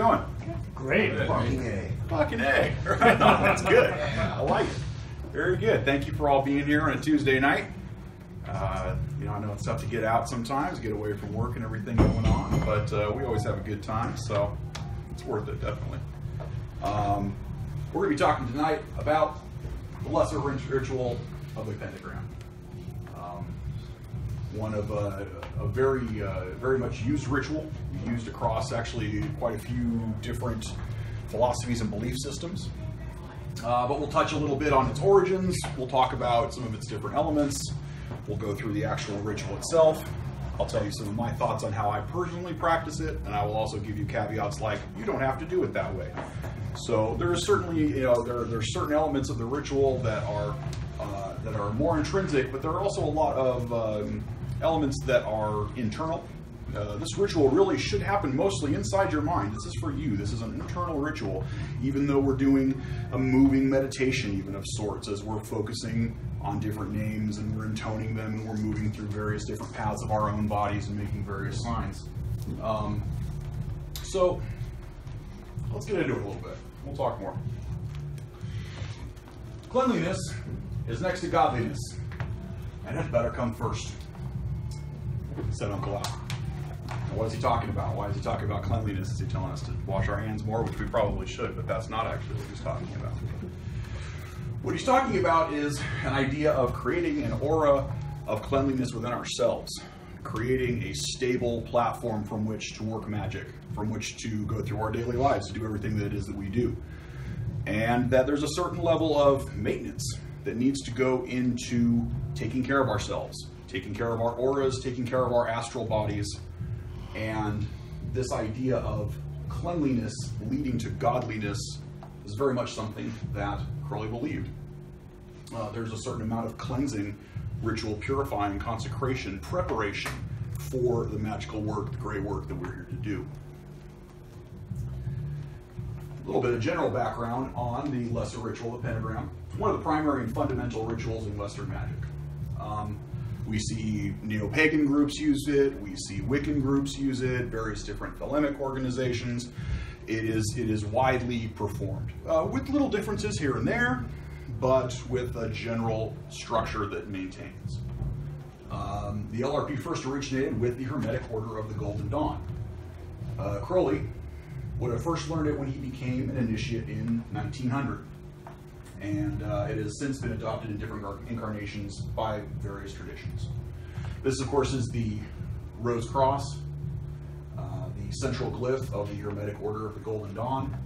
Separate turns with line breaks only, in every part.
doing?
Great.
Fucking A.
Fucking A. Right on. That's good. I like it. Very good. Thank you for all being here on a Tuesday night. You know, I know it's tough to get out sometimes, get away from work and everything going on, but we always have a good time, so it's worth it, definitely. We're going to be talking tonight about the Lesser Ritual of the Pentagram. One of a very much used ritual, used across actually quite a few different philosophies and belief systems. But we'll touch a little bit on its origins. We'll talk about some of its different elements. We'll go through the actual ritual itself. I'll tell you some of my thoughts on how I personally practice it, and I will also give you caveats like, you don't have to do it that way. So there is certainly, you know, there are certain elements of the ritual that are more intrinsic, but there are also a lot of elements that are internal. This ritual really should happen mostly inside your mind. This is for you. This is an internal ritual, even though we're doing a moving meditation even of sorts, as we're focusing on different names and we're intoning them and we're moving through various different paths of our own bodies and making various signs. So let's get into it a little bit. We'll talk more. Cleanliness is next to godliness, and it better come first, said Uncle Al. What is he talking about? Why is he talking about cleanliness? Is he telling us to wash our hands more, which we probably should, but that's not actually what he's talking about. What he's talking about is an idea of creating an aura of cleanliness within ourselves, creating a stable platform from which to work magic, from which to go through our daily lives, to do everything that it is that we do. And that there's a certain level of maintenance that needs to go into taking care of ourselves, taking care of our auras, taking care of our astral bodies. And this idea of cleanliness leading to godliness is very much something that Crowley believed. There's a certain amount of cleansing, ritual purifying, consecration, preparation for the magical work, the great work that we're here to do. A little bit of general background on the Lesser Ritual of the Pentagram. It's one of the primary and fundamental rituals in Western magic. We see neo-pagan groups use it, we see Wiccan groups use it, various different Thelemic organizations. It is widely performed, with little differences here and there, but with a general structure that maintains. The LRP first originated with the Hermetic Order of the Golden Dawn. Crowley would have first learned it when he became an initiate in 1900. And it has since been adopted in different incarnations by various traditions. This, of course, is the Rose Cross, the central glyph of the Hermetic Order of the Golden Dawn,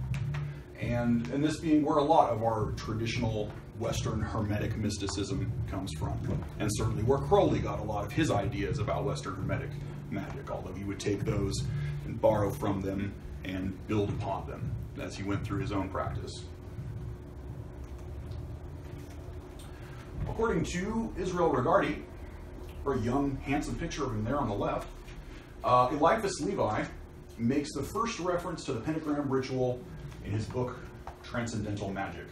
and this being where a lot of our traditional Western Hermetic mysticism comes from, and certainly where Crowley got a lot of his ideas about Western Hermetic magic, although he would take those and borrow from them and build upon them as he went through his own practice. According to Israel Regardie, for a young, handsome picture of him there on the left, Eliphas Levi makes the first reference to the pentagram ritual in his book, Transcendental Magic,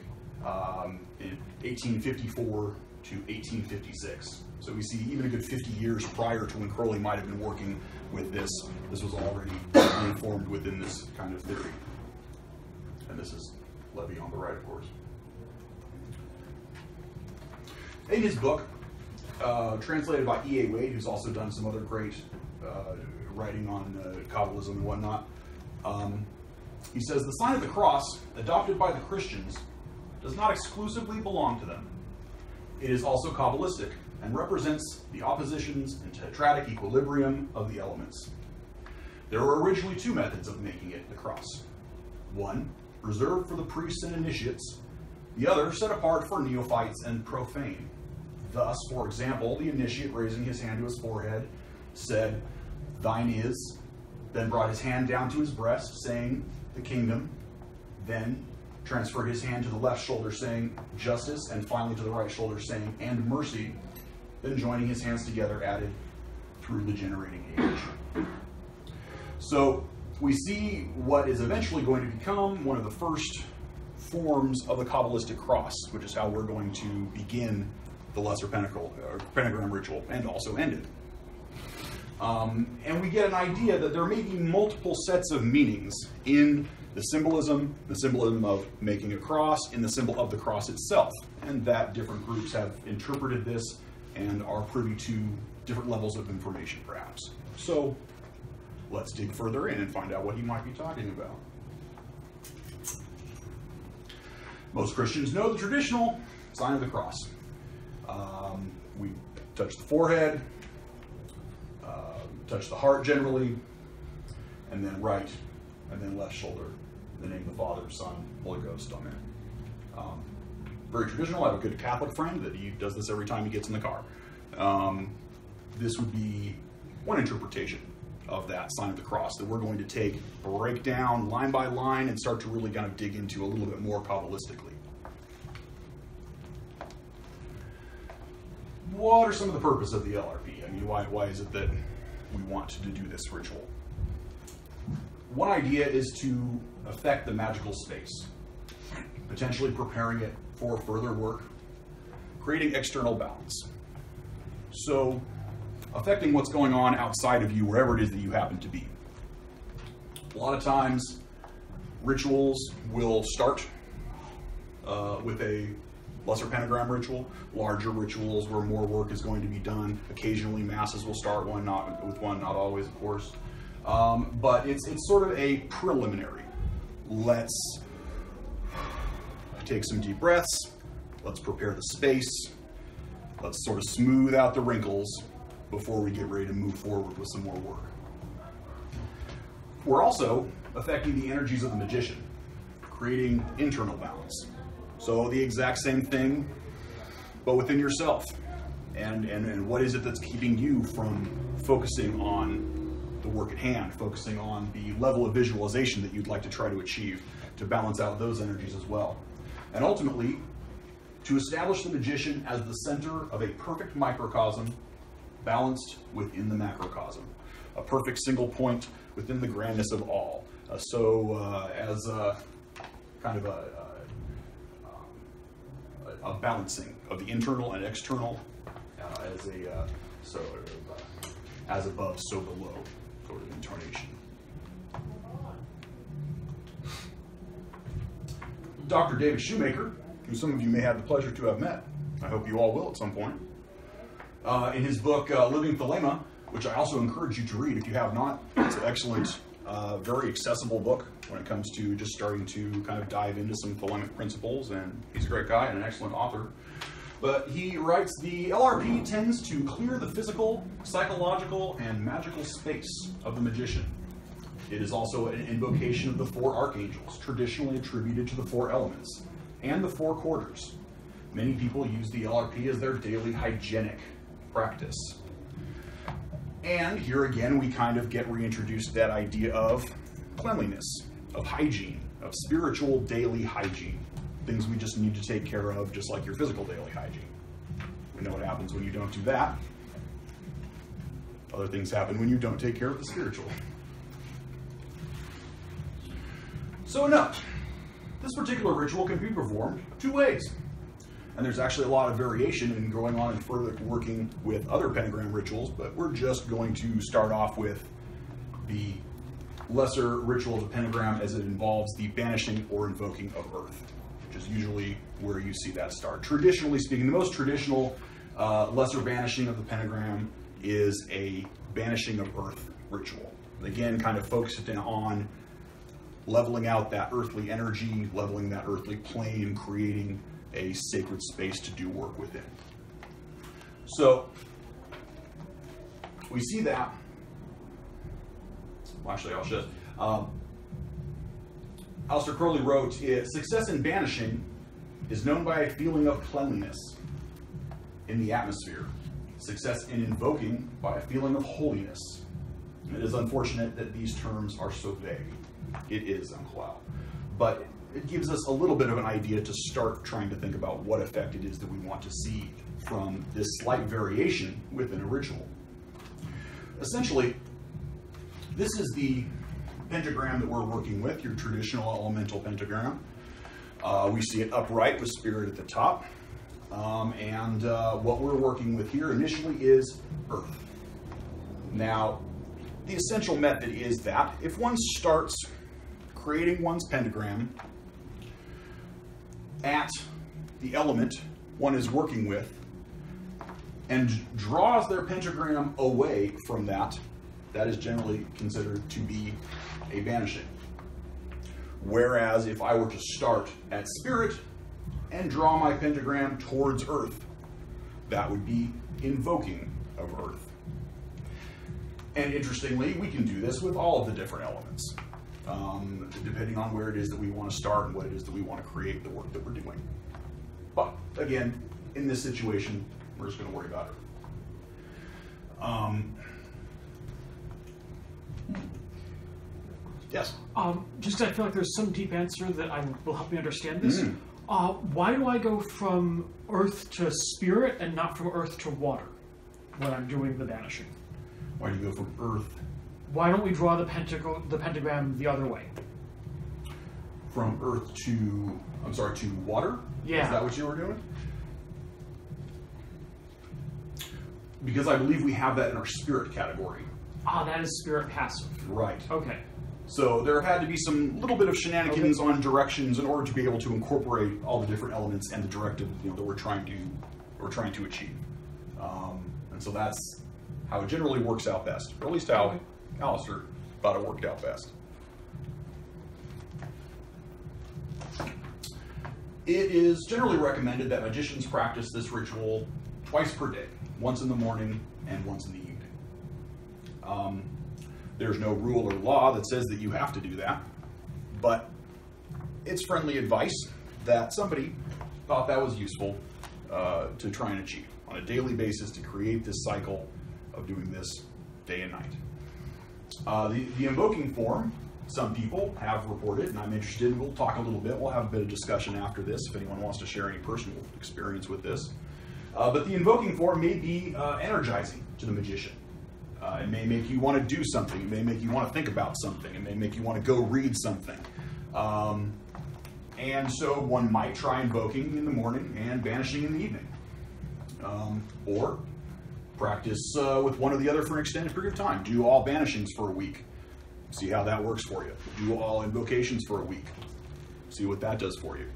in 1854 to 1856. So we see even a good 50 years prior to when Crowley might have been working with this, this was already informed within this kind of theory. And this is Levy on the right, of course. In his book, translated by E.A. Wade, who's also done some other great writing on Kabbalism and whatnot, he says, the sign of the cross, adopted by the Christians, does not exclusively belong to them. It is also Kabbalistic and represents the oppositions and tetratic equilibrium of the elements. There were originally two methods of making it the cross. One, reserved for the priests and initiates, the other set apart for neophytes and profane. Thus, for example, the initiate raising his hand to his forehead said, "Thine is," then brought his hand down to his breast, saying, "The kingdom," then transferred his hand to the left shoulder, saying, "Justice," and finally to the right shoulder, saying, "And mercy," then joining his hands together, added, "Through the generating age." So we see what is eventually going to become one of the first forms of the Kabbalistic cross, which is how we're going to begin the Lesser Pentagram ritual and also end it. And we get an idea that there may be multiple sets of meanings in the symbolism of making a cross, and the symbol of the cross itself. And that different groups have interpreted this and are privy to different levels of information, perhaps. So let's dig further in and find out what he might be talking about. Most Christians know the traditional sign of the cross. We touch the forehead, touch the heart generally, and then right, and then left shoulder. In the name of the Father, Son, Holy Ghost, amen. Very traditional. I have a good Catholic friend that he does this every time he gets in the car. This would be one interpretation of that sign of the cross that we're going to break down line by line and start to really kind of dig into a little bit more kabbalistically. What are some of the purpose of the LRP? I mean, why is it that we want to do this ritual? One idea is to affect the magical space, potentially preparing it for further work, creating external balance. So, affecting what's going on outside of you, wherever it is that you happen to be. A lot of times, rituals will start with a lesser pentagram ritual, larger rituals where more work is going to be done. Occasionally, masses will start not always, of course. But it's sort of a preliminary. Let's take some deep breaths. Let's prepare the space. Let's sort of smooth out the wrinkles before we get ready to move forward with some more work. We're also affecting the energies of the magician, creating internal balance. So the exact same thing, but within yourself. And what is it that's keeping you from focusing on the work at hand, focusing on the level of visualization that you'd like to try to achieve to balance out those energies as well. And ultimately, to establish the magician as the center of a perfect microcosm balanced within the macrocosm, a perfect single point within the grandness of all. As a kind of a balancing of the internal and external, as above, so below, sort of intonation. Dr. David Shoemaker, who some of you may have the pleasure to have met, I hope you all will at some point, in his book, Living Thelema, which I also encourage you to read if you have not. It's an excellent, very accessible book when it comes to just starting to kind of dive into some thelemic principles, and he's a great guy and an excellent author. But he writes, the LRP tends to clear the physical, psychological, and magical space of the magician. It is also an invocation of the 4 archangels, traditionally attributed to the 4 elements, and the 4 quarters. Many people use the LRP as their daily hygienic practice. And here again, we kind of get reintroduced to that idea of cleanliness, of hygiene, of spiritual daily hygiene. Things we just need to take care of, just like your physical daily hygiene. We know what happens when you don't do that. Other things happen when you don't take care of the spiritual. So note, this particular ritual can be performed 2 ways. And there's actually a lot of variation in going on and further working with other pentagram rituals, but we're just going to start off with the lesser ritual of the pentagram as it involves the banishing or invoking of earth, which is usually where you see that start. Traditionally speaking, the most traditional lesser banishing of the pentagram is a banishing of earth ritual. Again, kind of focusing on leveling out that earthly energy, leveling that earthly plane, creating a sacred space to do work within. So we see that. Well, actually, I'll just. Aleister Crowley wrote, success in banishing is known by a feeling of cleanliness in the atmosphere. Success in invoking by a feeling of holiness. It is unfortunate that these terms are so vague. It is, uncle. But it gives us a little bit of an idea to start trying to think about what effect it is that we want to see from this slight variation within a ritual. Essentially, this is the pentagram that we're working with, your traditional elemental pentagram. We see it upright with spirit at the top. What we're working with here initially is earth. Now, the essential method is that if one starts creating one's pentagram at the element one is working with and draws their pentagram away from that, that is generally considered to be a banishing. Whereas if I were to start at spirit and draw my pentagram towards earth, that would be invoking of earth. And interestingly, we can do this with all of the different elements, depending on where it is that we want to start and what it is that we want to create the work that we're doing. But again, in this situation, we're just going to worry about it. Yes?
Just 'cause I feel like there's some deep answer that will help me understand this. Why do I go from earth to spirit and not from earth to water when I'm doing the banishing?
Why do you go from earth?
Why don't we draw the pentagram the other way?
From earth to, I'm sorry, to water?
Yeah.
Is that what you were doing? Because I believe we have that in our spirit category.
Ah, that is spirit passive.
Right.
Okay.
So there had to be some little bit of shenanigans on directions in order to be able to incorporate all the different elements and the directive, that we're trying to achieve. And so that's how it generally works out best, or at least how Alistair thought it worked out best. It is generally recommended that magicians practice this ritual twice per day, once in the morning and once in the evening. There's no rule or law that says that you have to do that, but it's friendly advice that somebody thought that was useful to try and achieve on a daily basis to create this cycle of doing this day and night. The invoking form, some people have reported, and I'm interested, and we'll talk a little bit, we'll have a bit of discussion after this if anyone wants to share any personal experience with this. But the invoking form may be energizing to the magician. It may make you want to do something. It may make you want to think about something. It may make you want to go read something. And so one might try invoking in the morning and banishing in the evening. Or practice with one or the other for an extended period of time. Do all banishings for a week. See how that works for you. Do all invocations for a week. See what that does for you.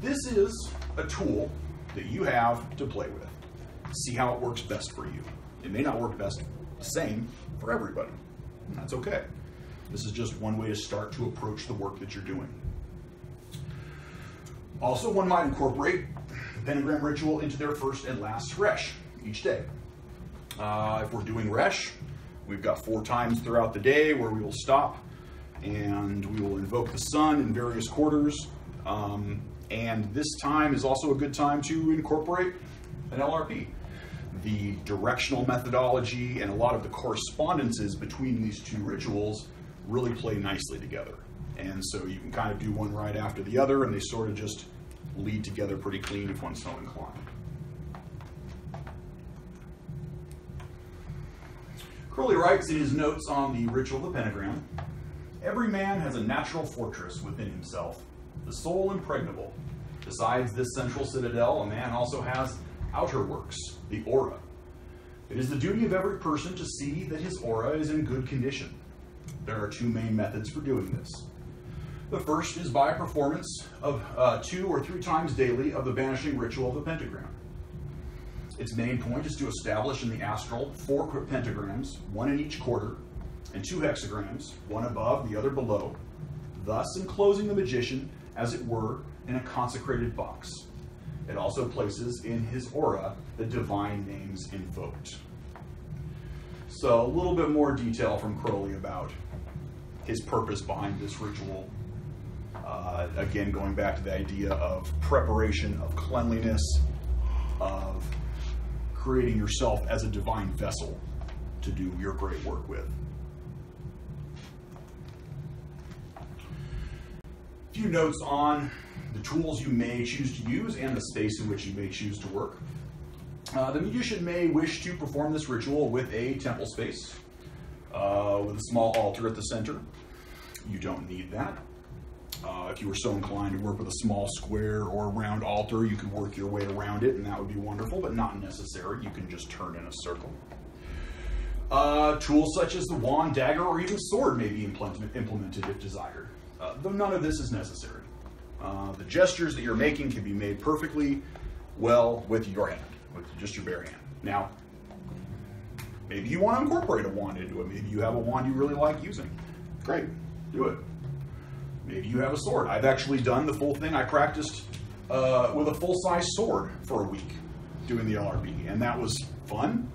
This is a tool that you have to play with. See how it works best for you. It may not work best the same for everybody, and that's okay. This is just one way to start to approach the work that you're doing. Also, one might incorporate the pentagram ritual into their first and last resh each day. If we're doing resh, we've got 4 times throughout the day where we will stop and we will invoke the sun in various quarters. And this time is also a good time to incorporate an LRP. The directional methodology and a lot of the correspondences between these two rituals really play nicely together. And so you can kind of do one right after the other, and they sort of just lead together pretty clean if one's so inclined. Crowley writes in his notes on the ritual of the pentagram, "Every man has a natural fortress within himself, the soul impregnable. Besides this central citadel, a man also has outer works, the aura. It is the duty of every person to see that his aura is in good condition. There are 2 main methods for doing this. The first is by a performance of 2 or 3 times daily of the banishing ritual of the pentagram. Its main point is to establish in the astral 4 pentagrams, 1 in each quarter, and 2 hexagrams, 1 above, the other below, thus enclosing the magician, as it were, in a consecrated box. It also places in his aura the divine names invoked." So a little bit more detail from Crowley about his purpose behind this ritual. Again, going back to the idea of preparation, of cleanliness, of creating yourself as a divine vessel to do your great work with. A few notes on the tools you may choose to use and the space in which you may choose to work. The magician may wish to perform this ritual with a temple space, with a small altar at the center. You don't need that. If you were so inclined to work with a small square or round altar, you could work your way around it, and that would be wonderful, but not necessary. You can just turn in a circle. Tools such as the wand, dagger, or even sword may be implemented if desired. though none of this is necessary. The gestures that you're making can be made perfectly well with your hand, with just your bare hand. Now, maybe you want to incorporate a wand into it. Maybe you have a wand you really like using. Great, do it. Maybe you have a sword. I've actually done the full thing. I practiced with a full-size sword for a week doing the LRB, and that was fun,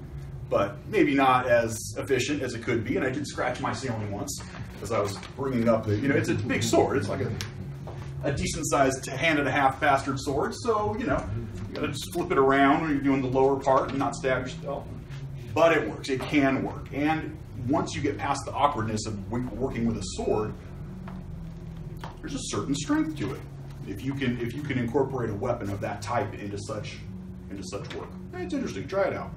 but maybe not as efficient as it could be, and I did scratch my ceiling once as I was bringing up the, it's a big sword. It's like a decent-sized hand-and-a-half bastard sword, so, you gotta just flip it around when you're doing the lower part and not stab yourself. But it works. It can work. And once you get past the awkwardness of working with a sword, there's a certain strength to it. If you can incorporate a weapon of that type into such work, it's interesting. Try it out.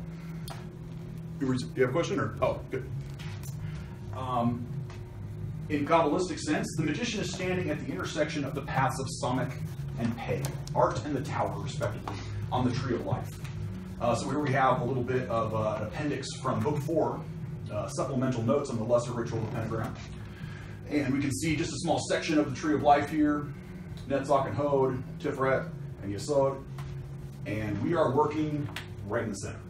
You have a question, or good. In kabbalistic sense, the magician is standing at the intersection of the paths of Samekh and Pei, art and the tower, respectively, on the tree of life. So here we have a little bit of an appendix from book 4, supplemental notes on the Lesser Ritual of the Pentagram. And we can see just a small section of the tree of life here, Netzach and Hod, Tiferet, and Yesod. And we are working right in the center.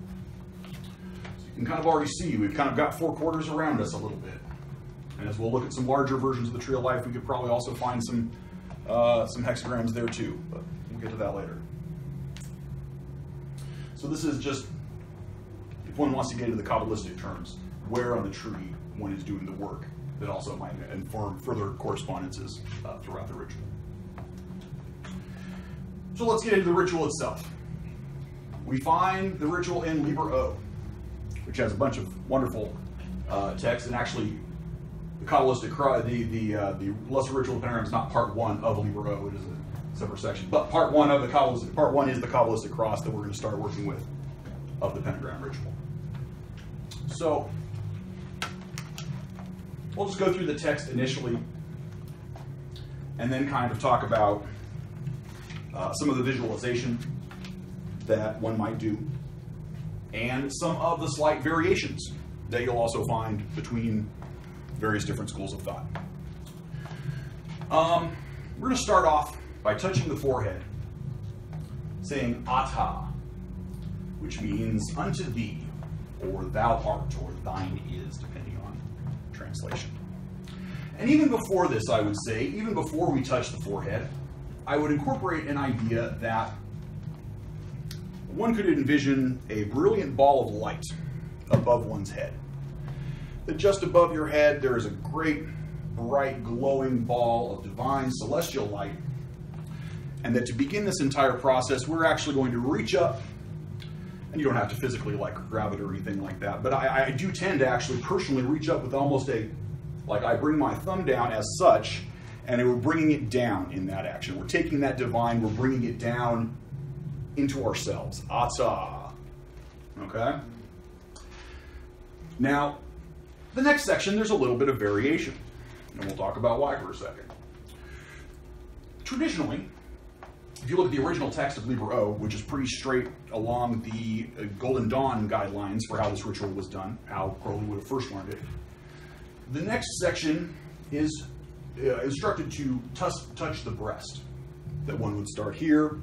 So you can kind of already see, we've kind of got 4 quarters around us a little bit. And as we'll look at some larger versions of the tree of life, we could probably also find some hexagrams there too, but we'll get to that later. So this is just, if one wants to get into the kabbalistic terms, where on the tree one is doing the work that also might inform further correspondences throughout the ritual. So let's get into the ritual itself. We find the ritual in Liber O, which has a bunch of wonderful texts, and actually the kabbalistic, the Lesser Ritual of the Pentagram is not part 1 of Liber O, it is a separate section. But part 1 of the kabbalistic, part 1 is the kabbalistic cross that we're going to start working with of the pentagram ritual. So we'll just go through the text initially, and then kind of talk about some of the visualization that one might do, and some of the slight variations that you'll also find between various different schools of thought. We're going to start off by touching the forehead, saying O.T.O, which means unto thee, or thou art, or thine is, depending on translation. And even before this, I would say, even before we touch the forehead, I would incorporate an idea that one could envision a brilliant ball of light above one's head. That just above your head there is a great, bright, glowing ball of divine celestial light, and that to begin this entire process, we're actually going to reach up, and you don't have to physically grab it or anything like that, but I do tend to actually personally reach up with almost I bring my thumb down as such, and we're bringing it down in that action. We're taking that divine, we're bringing it down into ourselves. O.T.O. Okay? Now, the next section, there's a little bit of variation, and we'll talk about why for a second. Traditionally, if you look at the original text of Liber O, which is pretty straight along the Golden Dawn guidelines for how this ritual was done, how Crowley would have first learned it, the next section is instructed to touch the breast. That one would start here,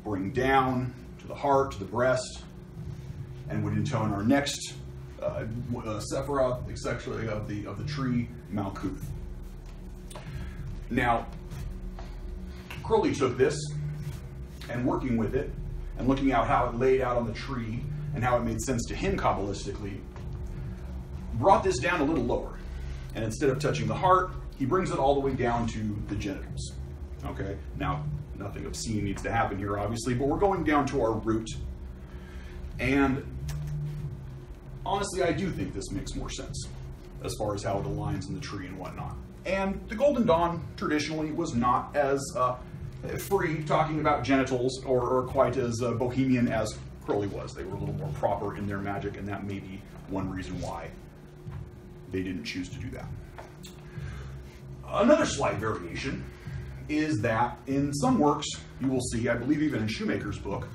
bring down to the heart, to the breast, and would intone our next Sephiroth, essentially of the tree, Malkuth. Now, Crowley took this and working with it and looking at how it laid out on the tree and how it made sense to him kabbalistically, brought this down a little lower. And instead of touching the heart, he brings it all the way down to the genitals. Okay? Now, nothing obscene needs to happen here, obviously, but we're going down to our root. And honestly, I do think this makes more sense as far as how it aligns in the tree and whatnot. And the Golden Dawn traditionally was not as free talking about genitals or quite as bohemian as Crowley was. They were a little more proper in their magic, and that may be one reason why they didn't choose to do that. Another slight variation is that in some works, you will see, I believe even in Shoemaker's book,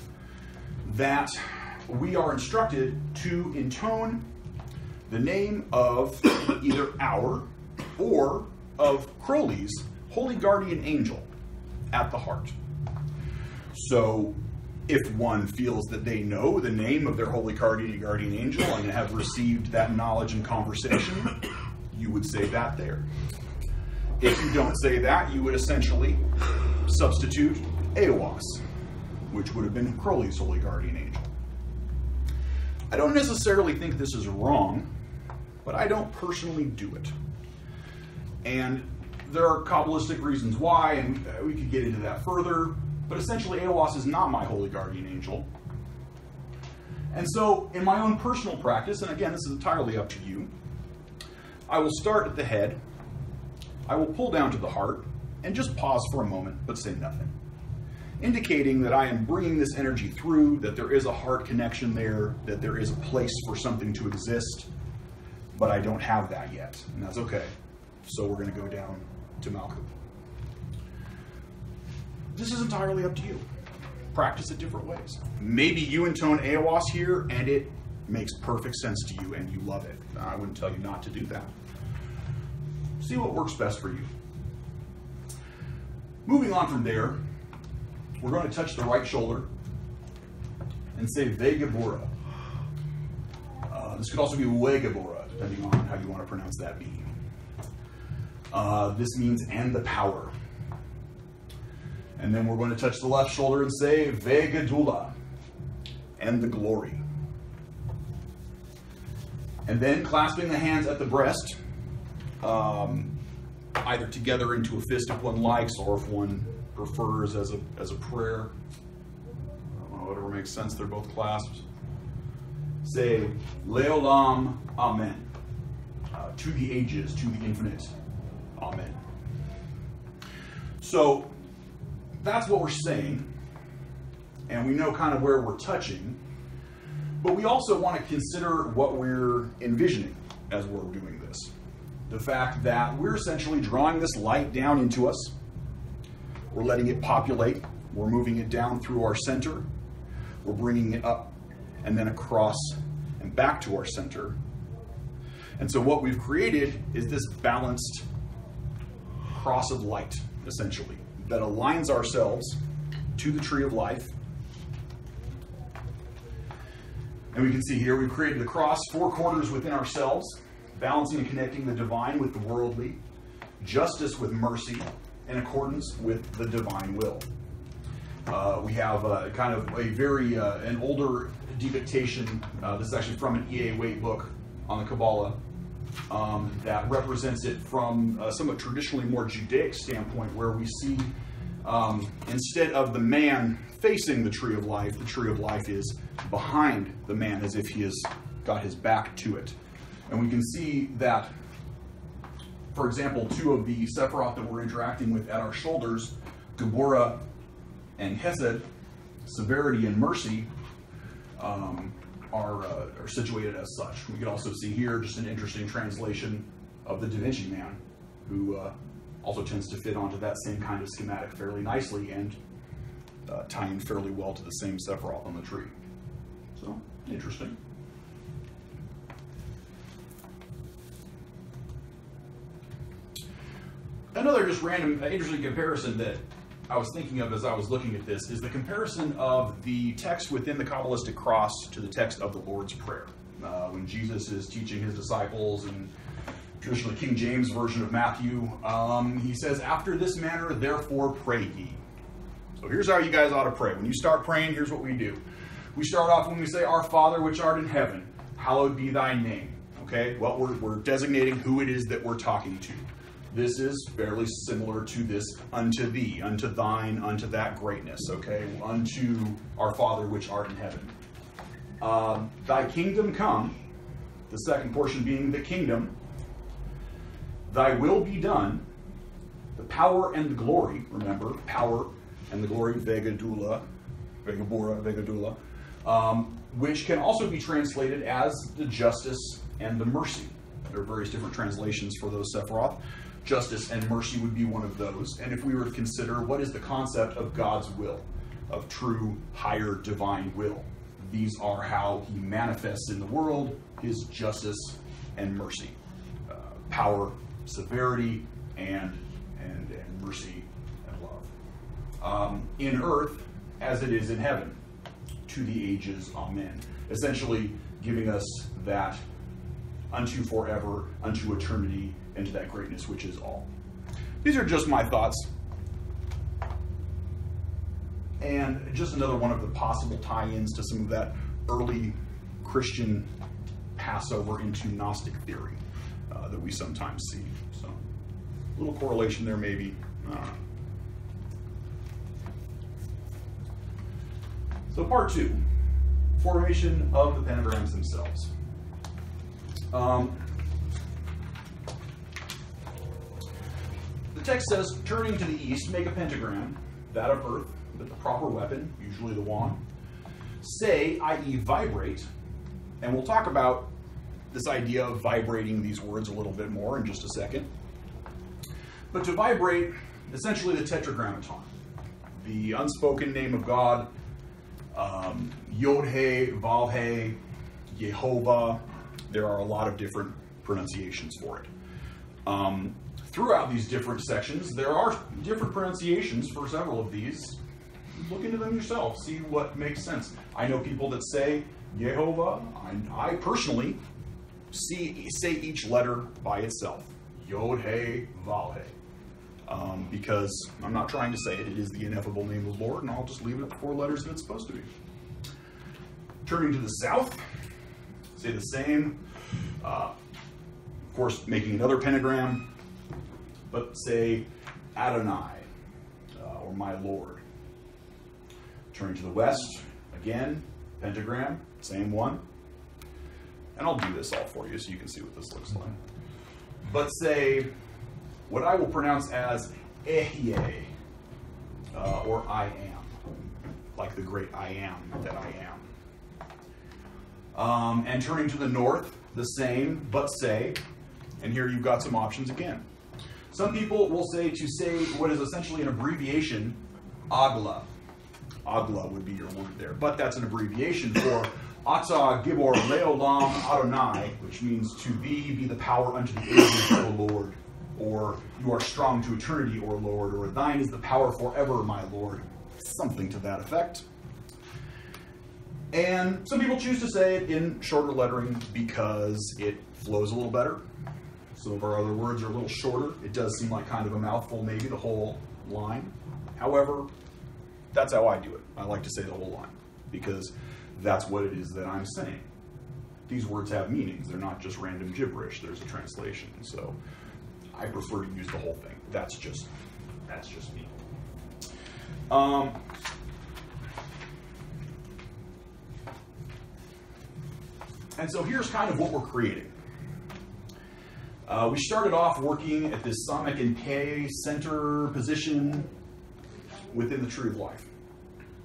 that we are instructed to intone the name of either our or of Crowley's holy guardian angel at the heart. So if one feels that they know the name of their holy guardian angel and have received that knowledge in conversation, you would say that there. If you don't say that, you would essentially substitute Eowas, which would have been Crowley's holy guardian angel. I don't necessarily think this is wrong, but I don't personally do it. And there are kabbalistic reasons why, and we could get into that further, but essentially Eowas is not my holy guardian angel. And so in my own personal practice, and again, this is entirely up to you, I will start at the head, I will pull down to the heart, and just pause for a moment, but say nothing, indicating that I am bringing this energy through, that there is a heart connection there, that there is a place for something to exist, but I don't have that yet, and that's okay. So we're going to go down to Malkuth. This is entirely up to you. Practice it different ways. Maybe you intone Eowas here, and it makes perfect sense to you, and you love it. I wouldn't tell you not to do that. See what works best for you. Moving on from there, we're going to touch the right shoulder and say Vegabura. This could also be Wegabura, depending on how you want to pronounce that B. This means and the power. And then we're going to touch the left shoulder and say Vegadula, and the glory. And then clasping the hands at the breast, either together into a fist if one likes, or if one prefers as a prayer. I don't know, whatever makes sense, they're both clasped. Say Leolam Amen. To the ages, to the infinite. Amen. So that's what we're saying, and we know kind of where we're touching, but we also want to consider what we're envisioning as we're doing this. The fact that we're essentially drawing this light down into us, we're letting it populate, we're moving it down through our center, we're bringing it up and then across and back to our center. And so what we've created is this balanced cross of light, essentially, that aligns ourselves to the tree of life. And we can see here we've created the cross, four corners within ourselves, balancing and connecting the divine with the worldly, justice with mercy, in accordance with the divine will. We have kind of a very, an older depiction, this is actually from an E.A. Waite book on the Kabbalah, that represents it from a somewhat traditionally more Judaic standpoint, where we see instead of the man facing the tree of life is behind the man, as if he has got his back to it. And we can see that, for example, two of the Sephiroth that we're interacting with at our shoulders, Gebura and Hesed, severity and mercy, are situated as such. We can also see here just an interesting translation of the Da Vinci Man, who also tends to fit onto that same kind of schematic fairly nicely and tie in fairly well to the same Sephiroth on the tree. So, interesting. Another just random, interesting comparison that I was thinking of as I was looking at this is the comparison of the text within the Kabbalistic cross to the text of the Lord's Prayer. When Jesus is teaching his disciples, and traditionally King James version of Matthew, he says, "After this manner, therefore pray ye." So here's how you guys ought to pray. When you start praying, here's what we do. We start off when we say, "Our Father which art in heaven, hallowed be thy name." Okay, well, we're designating who it is that we're talking to. This is fairly similar to this unto thee, unto thine, unto that greatness, okay? Unto our Father which art in heaven. Thy kingdom come, the second portion being the kingdom. Thy will be done, the power and the glory, remember, power and the glory, Vegadula, Vegabura, Vegadula, which can also be translated as the justice and the mercy. There are various different translations for those Sephiroth. Justice and mercy would be one of those. And if we were to consider what is the concept of God's will, of true, higher, divine will, these are how he manifests in the world his justice and mercy. Power, severity, and mercy, and love. In earth, as it is in heaven, to the ages, amen. Essentially giving us that unto forever, unto eternity, and to that greatness which is all. These are just my thoughts. And just another one of the possible tie-ins to some of that early Christian passover into Gnostic theory that we sometimes see. So, a little correlation there maybe. So part 2, formation of the pentagrams themselves. The text says, turning to the east, make a pentagram, that of earth, with the proper weapon, usually the wand. Say, i.e. vibrate, and we'll talk about this idea of vibrating these words a little bit more in just a second. But to vibrate, essentially the tetragrammaton, the unspoken name of God, Yod-He, Vav-He, Yehovah. There are a lot of different pronunciations for it. Throughout these different sections, there are different pronunciations for several of these. Look into them yourself, see what makes sense. I know people that say Yehovah. I personally say each letter by itself. Yod-He, Vav-He. Because I'm not trying to say it. It is the ineffable name of the Lord, and I'll just leave it at 4 letters that it's supposed to be. Turning to the south, say the same. Of course, making another pentagram, but say Adonai, or my Lord. Turning to the west, again, pentagram, same one. And I'll do this all for you so you can see what this looks like. But say what I will pronounce as Ehyeh, or I am, like the great I am that I am. And turning to the north, the same, but say, and here you've got some options again. Some people will say to say what is essentially an abbreviation, Agla. Agla would be your word there, but that's an abbreviation for Ata Gibor Leolam Adonai, which means to thee be the power unto the ages, O Lord, or you are strong to eternity, O Lord, or thine is the power forever, my Lord. Something to that effect. And some people choose to say it in shorter lettering because it flows a little better. Some of our other words are a little shorter. It does seem like kind of a mouthful, maybe, the whole line. However, that's how I do it. I like to say the whole line because that's what it is that I'm saying. These words have meanings. They're not just random gibberish. There's a translation. So I prefer to use the whole thing. That's just me. And so here's kind of what we're creating. We started off working at this Samek and Pei center position within the Tree of Life.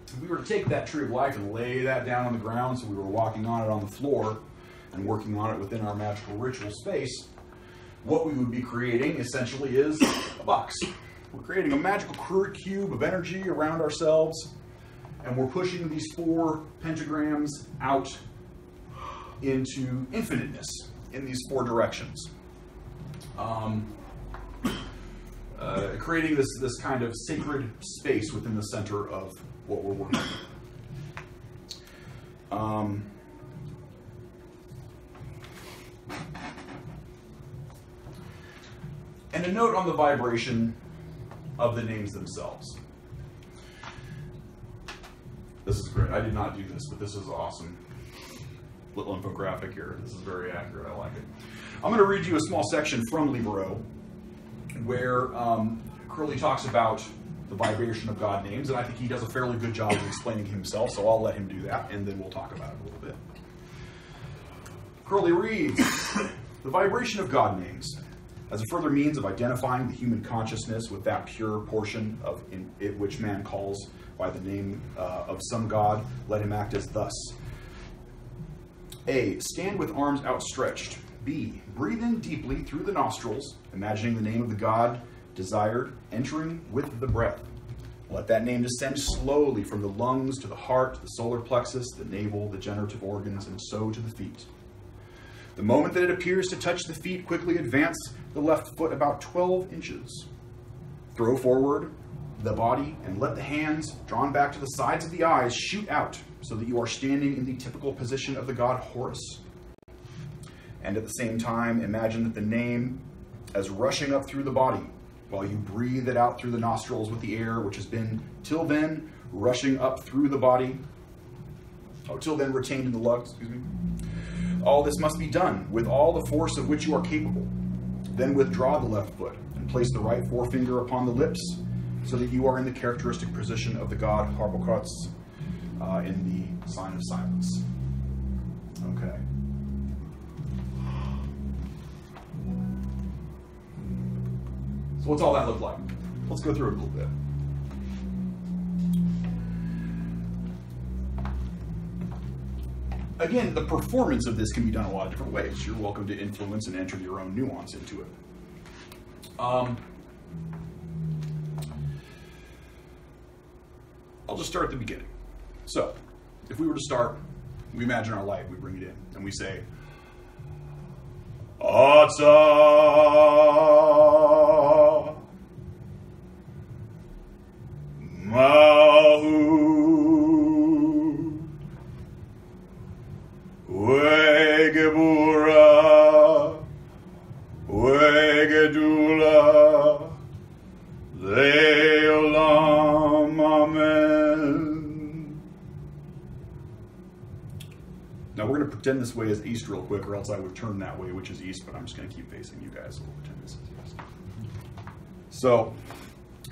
If we were to take that Tree of Life and lay that down on the ground, so we were walking on it on the floor and working on it within our magical ritual space, what we would be creating essentially is a box. We're creating a magical cube of energy around ourselves, and we're pushing these 4 pentagrams out into infiniteness in these 4 directions. Creating this kind of sacred space within the center of what we're working on. And a note on the vibration of the names themselves. This is great. I did not do this, but this is awesome. Little infographic here. This is very accurate. I like it. I'm going to read you a small section from Libero where Curly talks about the vibration of God names, and I think he does a fairly good job of explaining himself, so I'll let him do that, and then we'll talk about it a little bit. Curly reads, the vibration of God names as a further means of identifying the human consciousness with that pure portion of it which man calls by the name of some God, let him act as thus. A, stand with arms outstretched. B, breathe in deeply through the nostrils, imagining the name of the God desired, entering with the breath. Let that name descend slowly from the lungs to the heart, the solar plexus, the navel, the generative organs, and so to the feet. The moment that it appears to touch the feet, quickly advance the left foot about 12 inches. Throw forward the body and let the hands, drawn back to the sides of the eyes, shoot out so that you are standing in the typical position of the god Horus. And at the same time, imagine that the name as rushing up through the body while you breathe it out through the nostrils with the air, which has been, till then, rushing up through the body. Oh, till then retained in the lungs, excuse me. All this must be done with all the force of which you are capable. Then withdraw the left foot and place the right forefinger upon the lips so that you are in the characteristic position of the god Harpocrates in the sign of silence. Okay. So what's all that look like? Let's go through it a little bit. Again, the performance of this can be done a lot of different ways. You're welcome to influence and enter your own nuance into it. I'll just start at the beginning. So, if we were to start, we imagine our light, we bring it in, and we say, O.T.O Mahu Wegebura Wegedula Leolam Amen. Now we're going to pretend this way is east real quick, or else I would turn that way, which is east, but I'm just going to keep facing you guys, so we'll pretend this is east. So,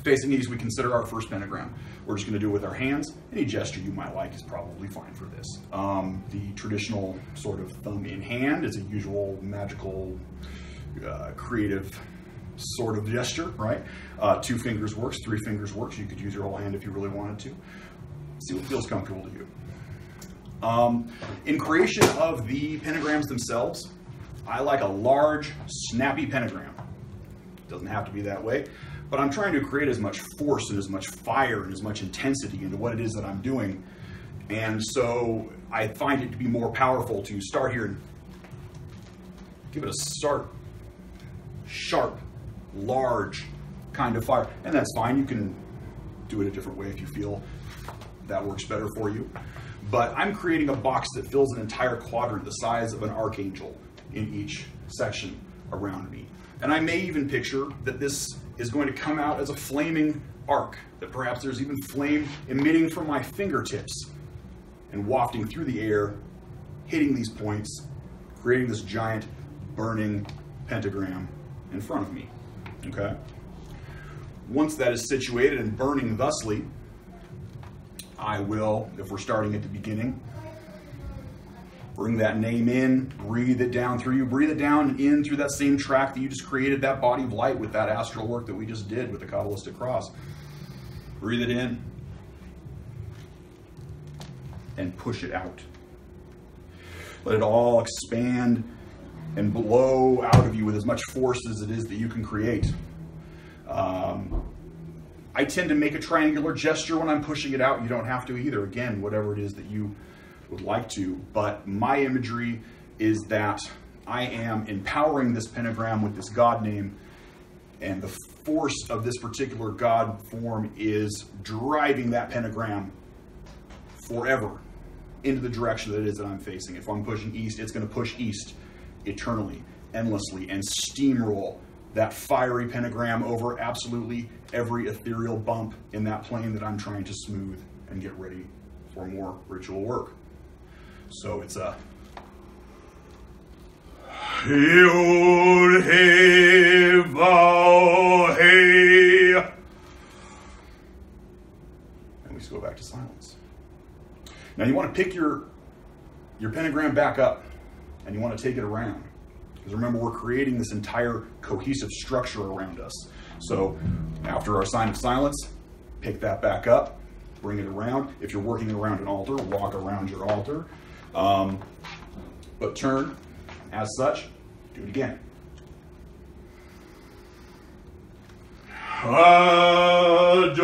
facing east, we consider our first pentagram. We're just going to do it with our hands. Any gesture you might like is probably fine for this. The traditional sort of thumb in hand is a usual magical, creative sort of gesture, right? 2 fingers works, 3 fingers works. You could use your whole hand if you really wanted to. See what feels comfortable to you. In creation of the pentagrams themselves, I like a large, snappy pentagram. It doesn't have to be that way, but I'm trying to create as much force and as much fire and as much intensity into what it is that I'm doing. And so I find it to be more powerful to start here and give it a sharp, large kind of fire. And that's fine. You can do it a different way if you feel that works better for you. But I'm creating a box that fills an entire quadrant the size of an archangel in each section around me. And I may even picture that this is going to come out as a flaming arc, that perhaps there's even flame emitting from my fingertips and wafting through the air, hitting these points, creating this giant burning pentagram in front of me, okay? Once that is situated and burning thusly, I will, if we're starting at the beginning, bring that name in, breathe it down through you, breathe it down and in through that same track that you just created, that body of light with that astral work that we just did with the kabbalistic cross. Breathe it in and push it out. Let it all expand and blow out of you with as much force as it is that you can create. I tend to make a triangular gesture when I'm pushing it out. You don't have to either. Again, whatever it is that you would like to. But my imagery is that I am empowering this pentagram with this God name, and the force of this particular God form is driving that pentagram forever into the direction that it is that I'm facing. If I'm pushing east, it's going to push east eternally, endlessly, and steamroll that fiery pentagram over absolutely every ethereal bump in that plane that I'm trying to smooth and get ready for more ritual work. So it's a Yod He Vav He, and we just go back to silence. Now you want to pick your pentagram back up and you want to take it around. Because remember, we're creating this entire cohesive structure around us. So after our sign of silence, pick that back up, bring it around. If you're working around an altar, walk around your altar. But turn as such, do it again. Adonai.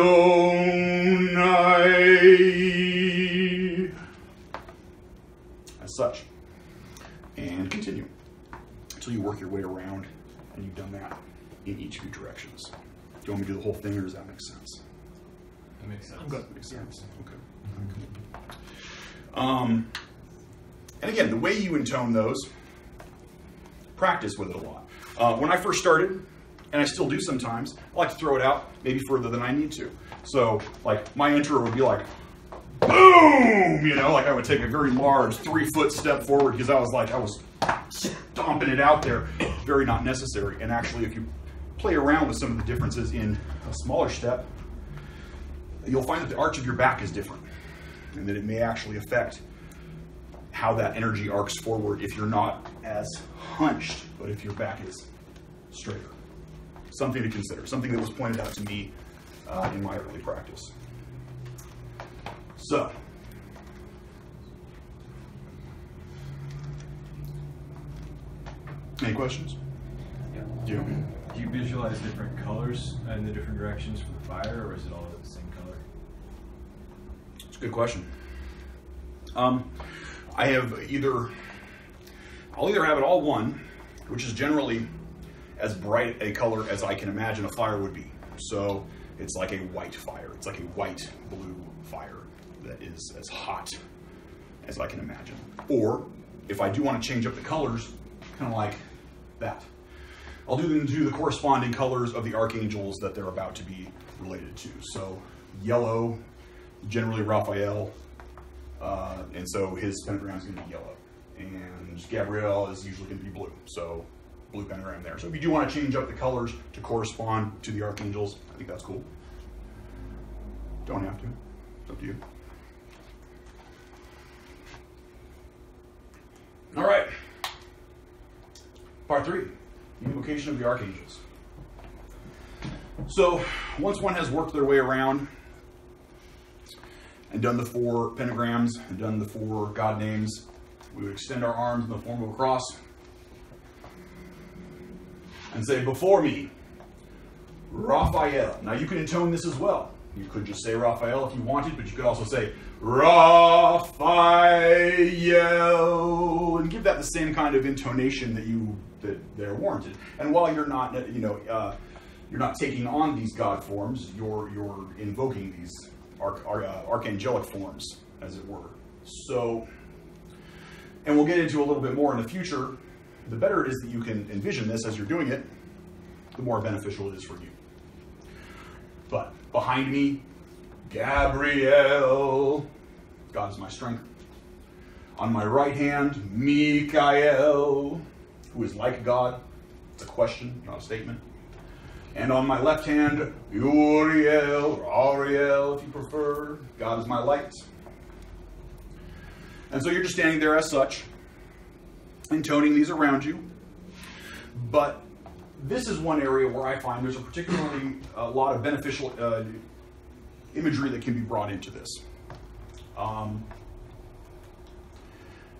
As such. And continue until you work your way around, and you've done that in each of your directions. you want me to do the whole thing, or does that make sense?
That makes sense.
I'm good.
Makes sense. Okay. And again, the way you intone those, practice with it a lot. When I first started, and I still do sometimes, I like to throw it out maybe further than I need to. So, like, my intro would be like, boom! You know, like I would take a very large 3-foot step forward because I was stomping it out there. Very not necessary. And actually, if you play around with some of the differences in a smaller step, you'll find that the arch of your back is different, and that it may actually affect how that energy arcs forward if you're not as hunched, but if your back is straighter. Something to consider, something that was pointed out to me in my early practice. So, any questions?
Yeah.
Yeah.
Do you visualize different colors in the different directions for the fire, or is it all the same color?
It's a good question. I'll either have it all one, which is generally as bright a color as I can imagine a fire would be. So it's like a white fire. It's like a white-blue fire that is as hot as I can imagine. Or if I do want to change up the colors, kind of like that, I'll do the corresponding colors of the archangels that they're about to be related to. So yellow, generally Raphael, and so his pentagram is going to be yellow. And Gabriel is usually going to be blue, so blue pentagram there. So if you do want to change up the colors to correspond to the archangels, I think that's cool. Don't have to. It's up to you. All right. Part 3, the invocation of the archangels. So once one has worked their way around and done the 4 pentagrams and done the 4 God names, we would extend our arms in the form of a cross and say, before me, Raphael. Now you can intone this as well. You could just say Raphael if you wanted, but you could also say Raphael and give that the same kind of intonation that they're warranted. And while you're not, you're not taking on these God forms, you're invoking these archangelic forms, as it were. So, and we'll get into a little bit more in the future. The better it is that you can envision this as you're doing it, the more beneficial it is for you. But behind me, Gabriel, God is my strength. On my right hand, Michael, who is like God. It's a question, not a statement. And on my left hand, Uriel, or Ariel, if you prefer. God is my light. And so you're just standing there as such, intoning these around you. But this is one area where I find there's a lot of beneficial imagery that can be brought into this. And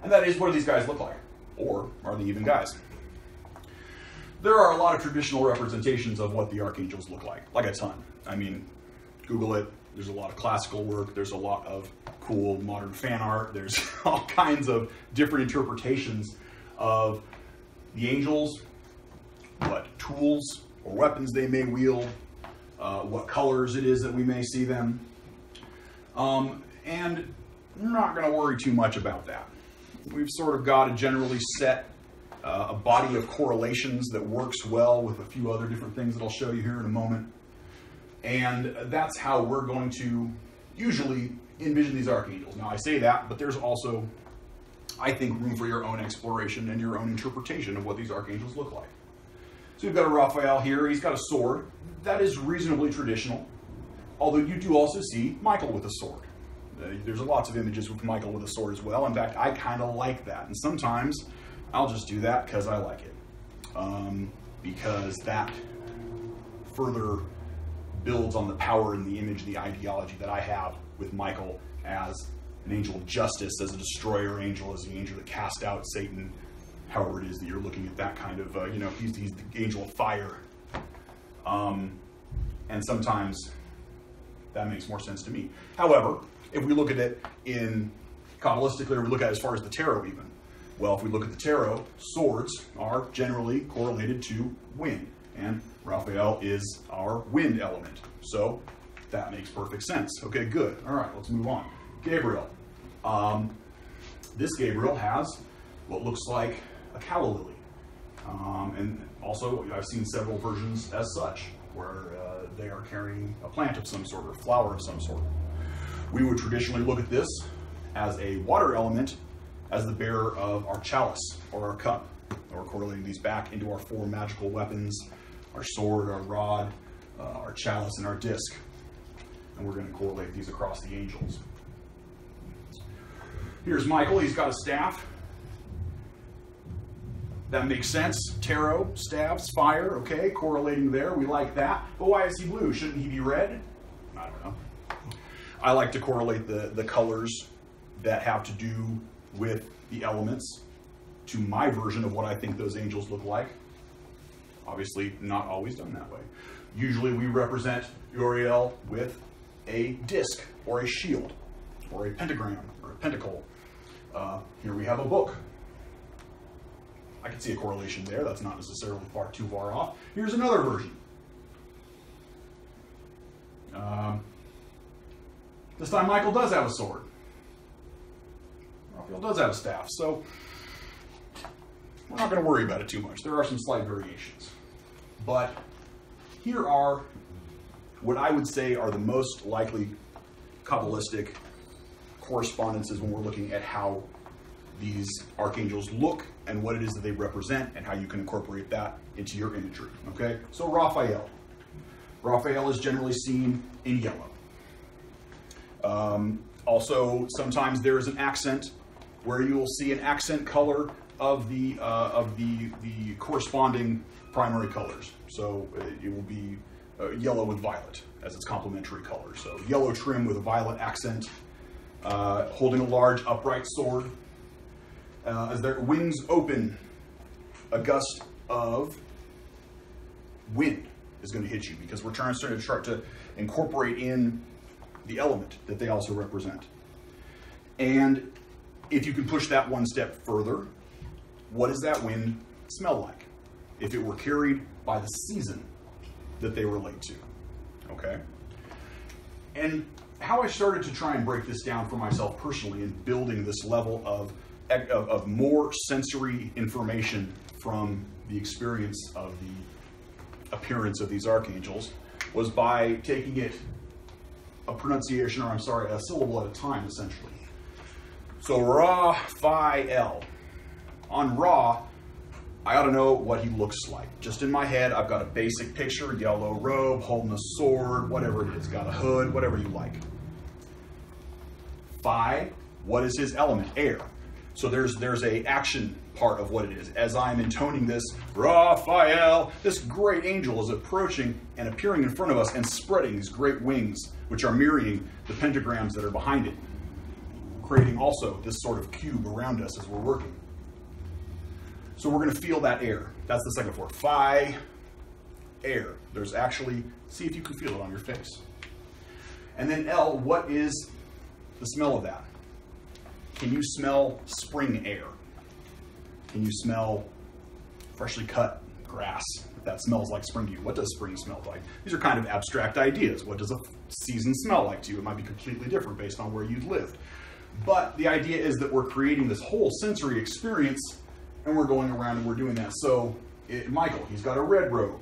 that is, what do these guys look like? Or are they even guys? There are a lot of traditional representations of what the archangels look like a ton. I mean, Google it. There's a lot of classical work. There's a lot of cool modern fan art. There's all kinds of different interpretations of the angels, what tools or weapons they may wield, what colors it is that we may see them. And I'm not going to worry too much about that. We've sort of got a generally set a body of correlations that works well with a few other different things that I'll show you here in a moment. And that's how we're going to usually envision these archangels. Now, I say that, but there's also, I think, room for your own exploration and your own interpretation of what these archangels look like. So we've got a Raphael here. He's got a sword. That is reasonably traditional, although you do also see Michael with a sword. There's lots of images with Michael with a sword as well. In fact, I kind of like that. And sometimes I'll just do that because I like it. Because that further builds on the power and the image, the ideology that I have with Michael as an angel of justice, as a destroyer angel, as the angel that cast out Satan, however it is that you're looking at that kind of, he's the angel of fire. And sometimes that makes more sense to me. However, if we look at it in kabbalistically, or we look at it as far as the tarot even, well, if we look at the tarot, swords are generally correlated to wind. And Raphael is our wind element. So that makes perfect sense. Okay, good. All right, let's move on. Gabriel. This Gabriel has what looks like a calla lily. And also, I've seen several versions as such, where they are carrying a plant of some sort or flower of some sort. We would traditionally look at this as a water element, as the bearer of our chalice or our cup. Or correlating these back into our 4 magical weapons, our sword, our rod, our chalice, and our disc. And we're going to correlate these across the angels. Here's Michael. He's got a staff. That makes sense. Tarot, staves, fire, okay, correlating there. We like that. But why is he blue? Shouldn't he be red? I don't know. I like to correlate the colors that have to do with the elements to my version of what I think those angels look like. Obviously, not always done that way. Usually we represent Uriel with a disc or a shield or a pentagram or a pentacle. Here we have a book. I can see a correlation there. That's not necessarily too far off. Here's another version. This time Michael does have a sword. Raphael does have a staff. So we're not going to worry about it too much. There are some slight variations. But here are what I would say are the most likely kabbalistic correspondences when we're looking at how these archangels look and what it is that they represent and how you can incorporate that into your imagery. Okay? So Raphael. Raphael is generally seen in yellow. Also, sometimes there is an accent where you will see an accent color of the corresponding primary colors. So it will be yellow with violet as its complementary color. So yellow trim with a violet accent, holding a large upright sword. As their wings open, a gust of wind is going to hit you because we're trying to start to incorporate in the element that they also represent. And if you can push that one step further, what does that wind smell like if it were carried by the season that they relate to? Okay? And how I started to try and break this down for myself personally in building this level of more sensory information from the experience of the appearance of these archangels was by taking it a syllable at a time, essentially. So Raphael. On Ra, I ought to know what he looks like. Just in my head, I've got a basic picture, yellow robe, holding a sword, whatever it is, got a hood, whatever you like. Phi, what is his element? Air. So there's a action part of what it is. As I'm intoning this, Raphael, this great angel is approaching and appearing in front of us and spreading these great wings, which are mirroring the pentagrams that are behind it, creating also this sort of cube around us as we're working. So we're going to feel that air. That's the second word. Phi, air. There's actually, see if you can feel it on your face. And then L, what is the smell of that? Can you smell spring air? Can you smell freshly cut grass? If that smells like spring to you, what does spring smell like? These are kind of abstract ideas. What does a season smell like to you? It might be completely different based on where you've lived. But the idea is that we're creating this whole sensory experience and we're going around and we're doing that. So Michael, he's got a red robe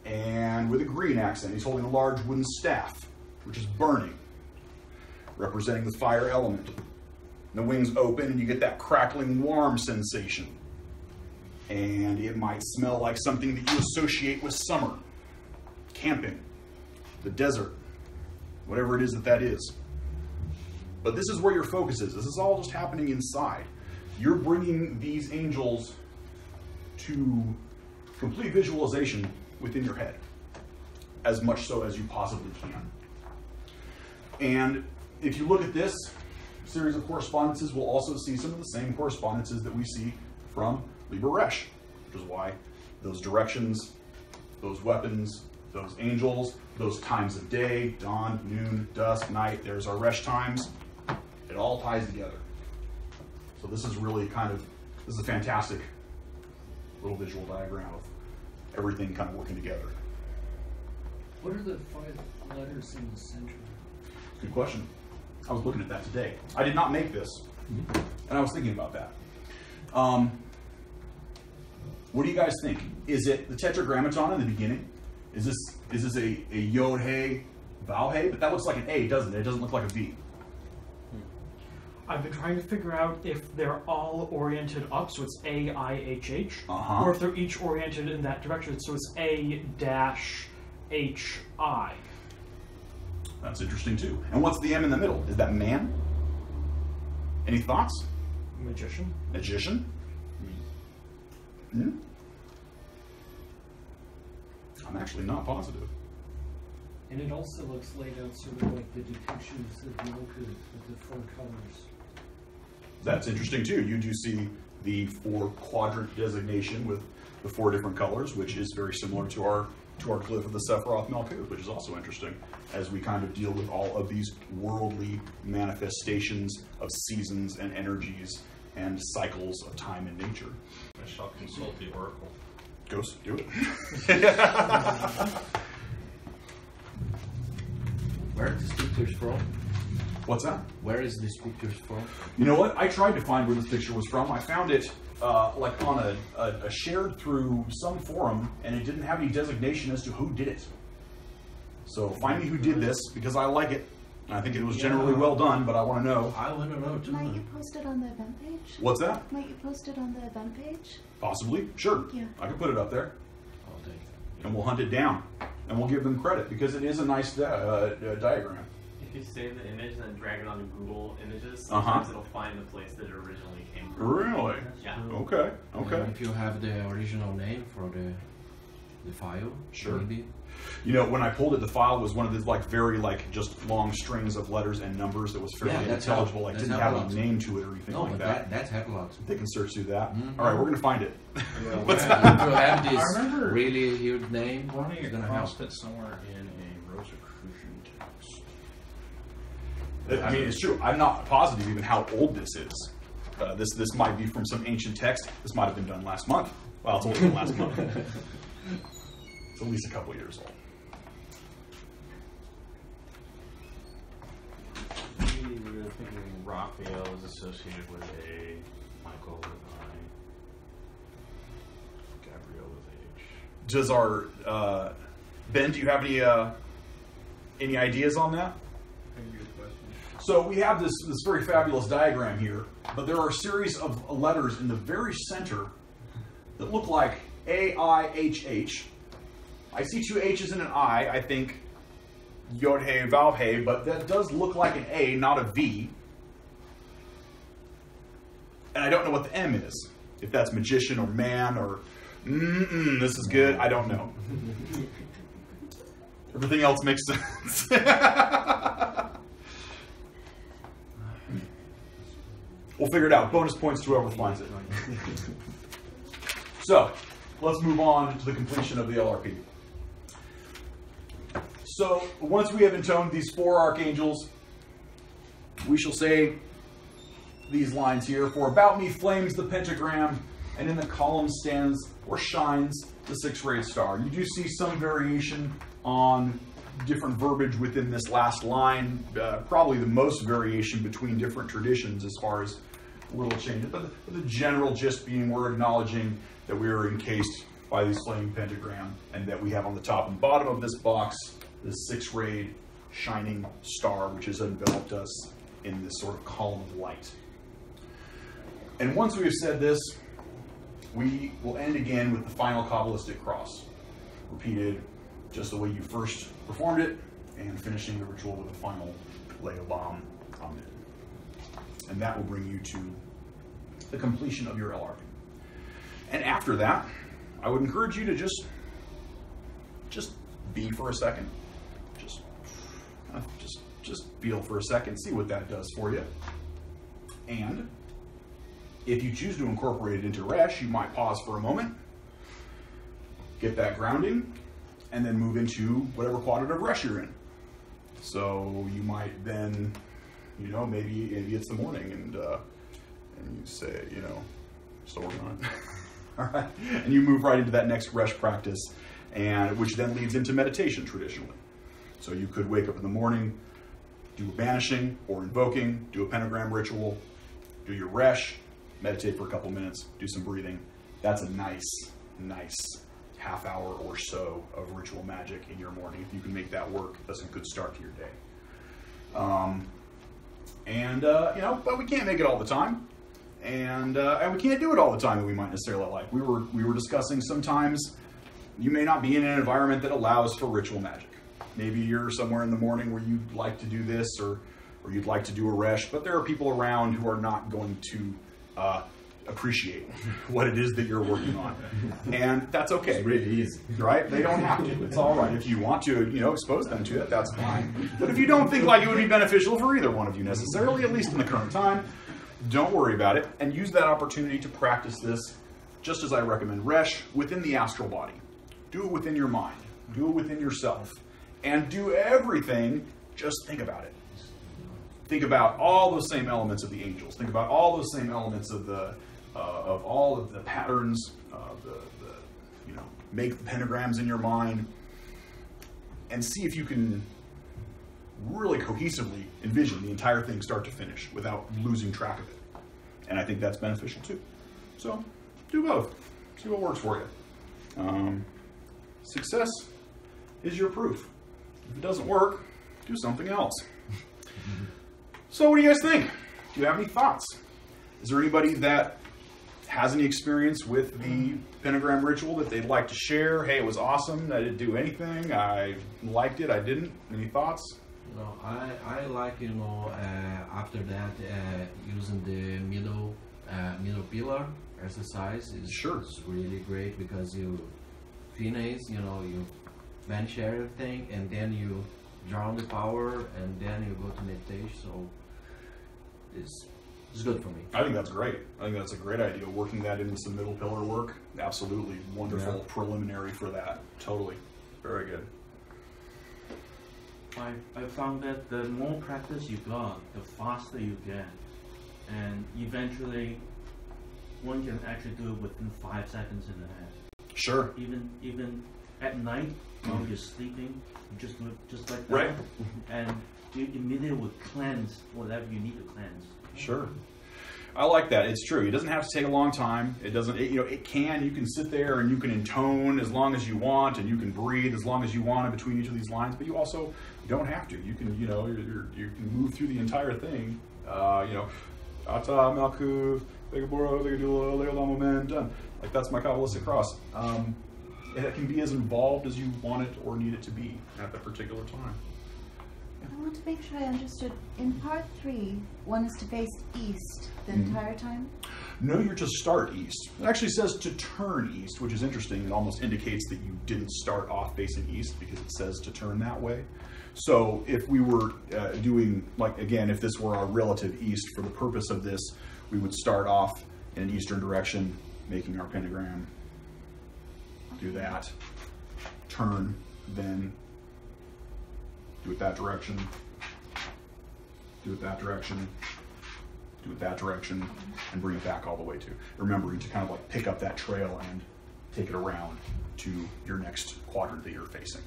and with a green accent. He's holding a large wooden staff, which is burning, representing the fire element. The wings open and you get that crackling warm sensation. And it might smell like something that you associate with summer, camping, the desert, whatever it is that is. But this is where your focus is. This is all just happening inside. You're bringing these angels to complete visualization within your head, as much so as you possibly can. And if you look at this series of correspondences, we'll also see some of the same correspondences that we see from Liber Resh, which is why those directions, those weapons, those angels, those times of day, dawn, noon, dusk, night, there's our Resh times. It all ties together. So this is really this is a fantastic little visual diagram of everything kind of working together.
What are the 5 letters in the center?
Good question. I was looking at that today. I did not make this, and I was thinking about that. What do you guys think? Is it the tetragrammaton in the beginning? Is this a yod hey vowel hey? But that looks like an A, doesn't it? It doesn't look like a V.
I've been trying to figure out if they're all oriented up, so it's A-I-H-H,
Uh-huh.
or if they're each oriented in that direction, so it's A-H-I.
That's interesting too. And what's the M in the middle? Is that man? Any thoughts?
Magician?
Magician? Hmm? I'm actually not positive.
And it also looks laid out sort of like the depictions of yoga of the 4 colors.
That's interesting too. You do see the 4-quadrant designation with the 4 different colors, which is very similar to our glyph of the Sephiroth Malkuth, which is also interesting as we kind of deal with all of these worldly manifestations of seasons and energies and cycles of time and nature.
I shall consult the oracle.
Ghost, do it.
Where are these pictures from?
What's that?
Where is these pictures from?
You know what? I tried to find where this picture was from. I found it like on a shared through some forum, and it didn't have any designation as to who did it. So find me who did this, because I like it. I think it was generally well done, but I want to know.
I want to know too.
Might you post it on the event page?
What's that?
Might you post it on the event page?
Possibly. Sure.
Yeah.
I can put it up there,
I'll take it.
and we'll hunt it down, and we'll give them credit, because it is a nice diagram.
If you save the image and then drag it onto Google Images,
Uh-huh.
sometimes it'll find the place that it originally came from.
Really?
Yeah.
Okay. Okay.
And if you have the original name for the file,
Sure.
maybe.
You know, when I pulled it, the file was one of these like very like just long strings of letters and numbers that was fairly
Yeah, that's
intelligible.
how-
Like
that's
didn't
how
have
it
a
looks.
name to it or anything
No,
like
but
that.
that's headlocks.
They can search through that.
Mhm.
All right, we're gonna find it.
What's that? If you have this
I remember
really huge name,
running
it's gonna help.
across it somewhere in a Rosicrucian text.
I mean, it's true. I'm not positive even how old this is. This might be from some ancient text. This might have been done last month. Well, it's older than last month. It's at least a couple years old.
We were thinking Raphael is associated with A, Michael with I, Gabriel with H.
Does our Ben? Do you have any ideas on that? So we have this very fabulous diagram here, but there are a series of letters in the very center that look like A-I-H-H. I see 2 H's and an I. I think Yod Hey Vav Hey, but that does look like an A, not a V. And I don't know what the M is. If that's magician or man or this is good. I don't know. Everything else makes sense. We'll figure it out. Bonus points to whoever finds it. So, let's move on to the completion of the LRP. So, once we have intoned these 4 archangels, we shall say these lines here. For about me flames the pentagram, and in the column stands or shines the 6-rayed star. You do see some variation on different verbiage within this last line, probably the most variation between different traditions as far as little changes, but the general gist being we're acknowledging that we are encased by this flaming pentagram, and that we have on the top and bottom of this box this 6-rayed shining star, which has enveloped us in this sort of column of light. And once we have said this, we will end again with the final kabbalistic cross, repeated just the way you first performed it, and finishing the ritual with a final Leobam Amen. And that will bring you to the completion of your LRP. And after that, I would encourage you to just be for a second. Just feel for a second, see what that does for you. And if you choose to incorporate it into Resh, you might pause for a moment, get that grounding, and then move into whatever quadrant of Resh you're in. So you might then, maybe it's the morning, and you say, still working on it. All right, and you move right into that next Resh practice, and which then leads into meditation traditionally. So you could wake up in the morning, do a banishing or invoking, do a pentagram ritual, do your Resh, meditate for a couple minutes, do some breathing. That's a nice half hour or so of ritual magic in your morning. If you can make that work, that's a good start to your day. But we can't make it all the time. And we can't do it all the time that we might necessarily like. We were discussing sometimes you may not be in an environment that allows for ritual magic. Maybe you're somewhere in the morning where you'd like to do this or you'd like to do a Resh, but there are people around who are not going to appreciate what it is that you're working on. And that's okay.
It's really easy.
Right? They don't have to. It's all right. If you want to, expose them to it, that's fine. But if you don't think like it would be beneficial for either one of you necessarily, at least in the current time, don't worry about it, and use that opportunity to practice this, just as I recommend Resh, within the astral body. Do it within your mind. Do it within yourself. And do everything, just think about it. Think about all those same elements of the angels. Think about all those same elements of all of the patterns, make the pentagrams in your mind, and see if you can really cohesively envision the entire thing start to finish without losing track of it. And I think that's beneficial too. So do both. See what works for you. Success is your proof. If it doesn't work, do something else. So what do you guys think? Do you have any thoughts? Is there anybody that has any experience with the pentagram ritual that they'd like to share? Hey, it was awesome. I didn't do anything. I liked it. I didn't. Any thoughts?
No, I like, after that, using the middle pillar exercise is really great, because you finish, you bench everything, and then you draw on the power, and then you go to meditation. So it's good for me.
I think that's great. I think that's a great idea. Working that in with some middle pillar work, absolutely wonderful preliminary for that. Totally. Very good.
I found that the more practice you got, the faster you get. And eventually, one can actually do it within 5 seconds in the head.
Sure.
Even at night, while you're sleeping, you just do it just like that.
Right.
And you immediately will cleanse whatever you need to cleanse.
Sure. I like that. It's true. It doesn't have to take a long time. It doesn't, you can sit there and you can intone as long as you want, and you can breathe as long as you want in between each of these lines, but you also don't have to. You can, you can move through the entire thing. Ata, Malkuv, Begabora, Begadula, Leolam, Amen, done. Like, that's my kabbalistic cross. And it can be as involved as you want it or need it to be at that particular time.
I want to make sure I understood. In part 3, one is to face east the entire time?
No, you're to start east. It actually says to turn east, which is interesting. It almost indicates that you didn't start off facing east, because it says to turn that way. So if we were doing, like, again, if this were our relative east for the purpose of this, we would start off in an eastern direction, making our pentagram. Do that. Turn, then do it that direction, do it that direction, do it that direction, and bring it back all the way to, remembering to kind of like pick up that trail and take it around to your next quadrant that you're facing.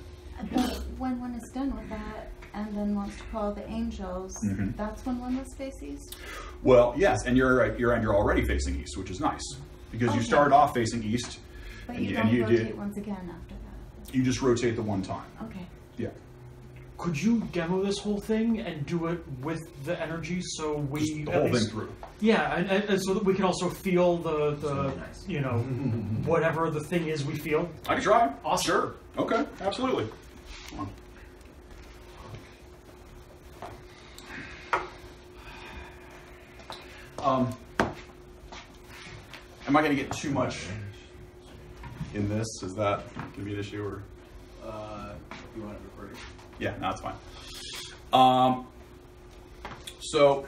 But when one is done with that and then wants to call the angels, that's when one must face east?
Well, yes, and you're already facing east, which is nice, because you started off facing east.
But
and
you
and
don't
you
rotate
did,
once again after that?
You just rotate the one time.
Okay.
Yeah.
Could you demo this whole thing and do it with the energy, so we
Just the whole thing through.
Yeah, and so that we can also feel the
nice.
whatever the thing is we feel.
I can try.
Awesome.
Sure. Okay. Absolutely. Come on. Am I going to get too much in this? Is that going to be an issue, or?
If you want it recorded.
Yeah, no, it's fine. So,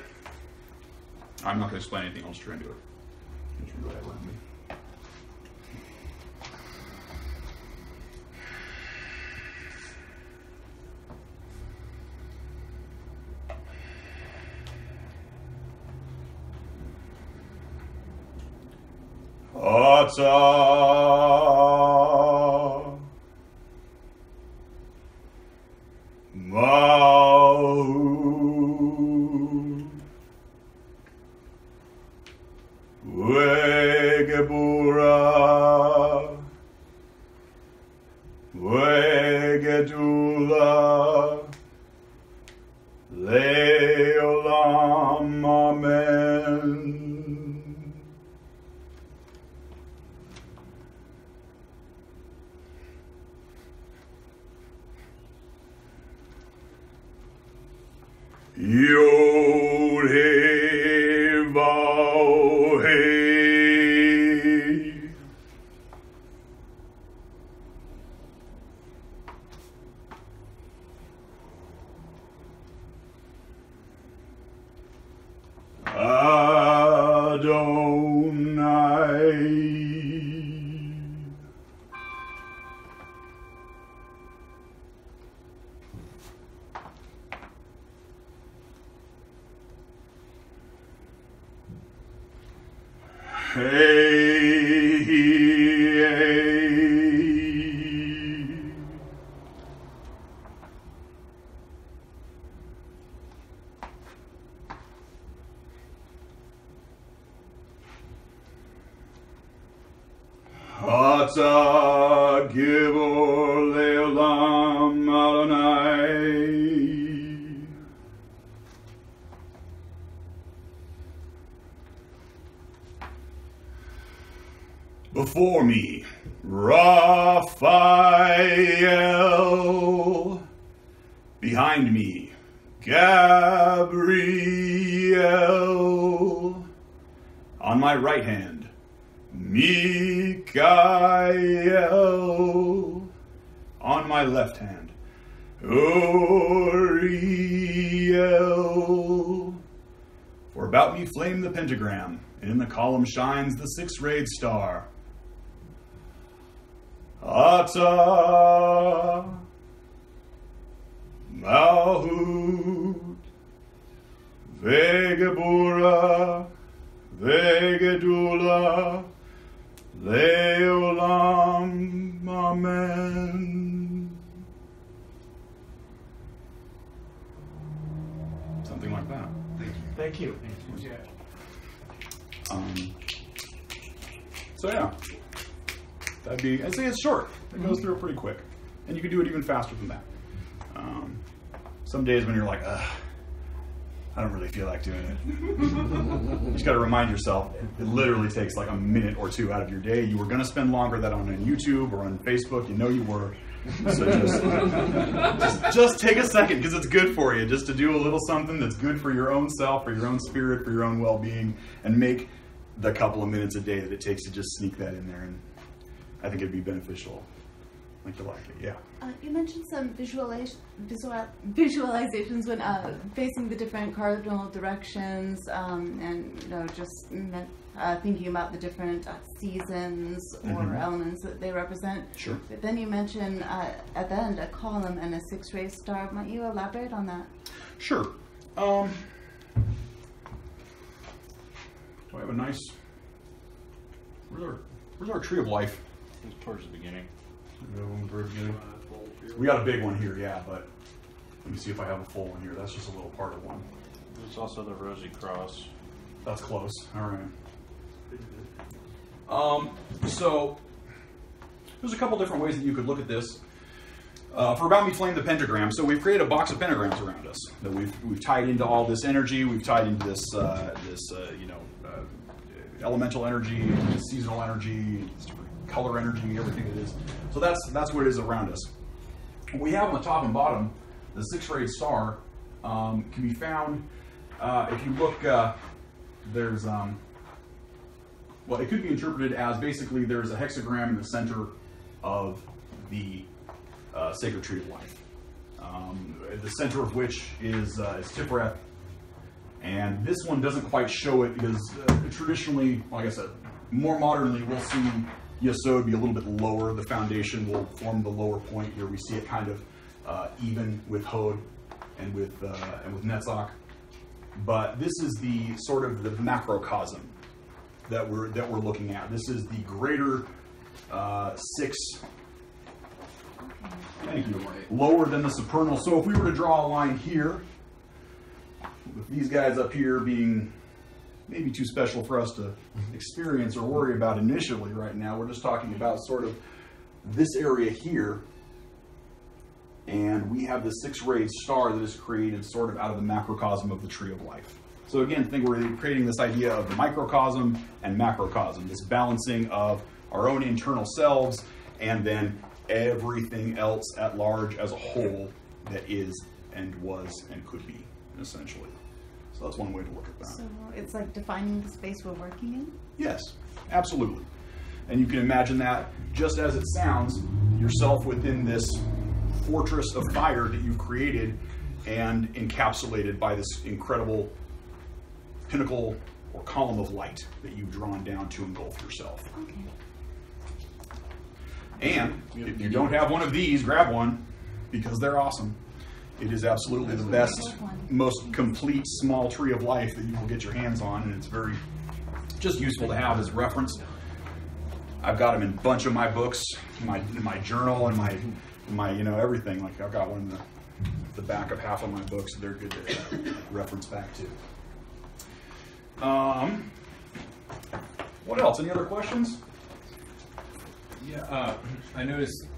I'm not going to explain anything. I'll just try and do it. Just go ahead around me. O.T.O. Malhut Wegebura Wegedula Leolam Amen. Yod He Vav He. Adonai. Hey. Ata Gibor Leolam Adonai. Before me, Raphael. Behind me, Gabriel. On my right hand, Mikael. On my left hand, Uriel. For about me flame the pentagram, and in the column shines the six-rayed star. Ata Malhut Vegebura Vegedula Leolam Amen. Something like that.
Thank you.
So yeah, that'd be, I'd say it's short. It goes through it pretty quick. And you can do it even faster than that. Some days when you're like, ugh, I don't really feel like doing it. You just gotta remind yourself, it literally takes like a minute or two out of your day. You were gonna spend longer than on YouTube or on Facebook, you know you were. So just take a second, because it's good for you, just to do a little something that's good for your own self, for your own spirit, for your own well-being, and make the couple of minutes a day that it takes to just sneak that in there. And I think it'd be beneficial. I think you'll like it, yeah.
You mentioned some visualizations when facing the different cardinal directions, and just thinking about the different seasons or elements that they represent.
Sure.
But then you mentioned at the end a column and a six-rayed star. Might you elaborate on that?
Sure. Do I have a nice? Where's our tree of life?
It's towards the beginning.
We got a big one here, yeah, but let me see if I have a full one here. That's just a little part of one.
There's also the Rosy Cross.
That's close. All right. So there's a couple different ways that you could look at this. For About Me Flame the Pentagram, so we've created a box of pentagrams around us that we've tied into all this energy. We've tied into this elemental energy, seasonal energy, color energy, everything it is. So that's what it is around us. What we have on the top and bottom, the six-rayed star, can be found if you look. There's well, it could be interpreted as basically there's a hexagram in the center of the sacred tree of life, the center of which is Tiferet. And this one doesn't quite show it because traditionally, like I said, more modernly, we'll see Yesod be a little bit lower. The foundation will form the lower point here. We see it kind of even with Hod and with Netzach. But this is the sort of the macrocosm that we're looking at. This is the greater 6. Thank you. Lower than the supernal. So if we were to draw a line here, with these guys up here being maybe too special for us to experience or worry about initially right now, we're just talking about sort of this area here. And we have the 6-rayed star that is created sort of out of the macrocosm of the tree of life. So again, think we're creating this idea of the microcosm and macrocosm, this balancing of our own internal selves and then everything else at large as a whole that is and was and could be, essentially. So that's one way to look at that.
So it's like defining the space we're working in?
Yes, absolutely. And you can imagine that, just as it sounds, yourself within this fortress of fire that you've created and encapsulated by this incredible pinnacle or column of light that you've drawn down to engulf yourself.
Okay.
And if you don't have one of these, grab one, because they're awesome. It is absolutely the best, most complete small tree of life that you will get your hands on, and it's very just useful to have as reference. I've got them in a bunch of my books, in my journal, and my everything. Like I've got one in the back of half of my books. They're good to reference back to. What else? Any other questions?
Yeah, I noticed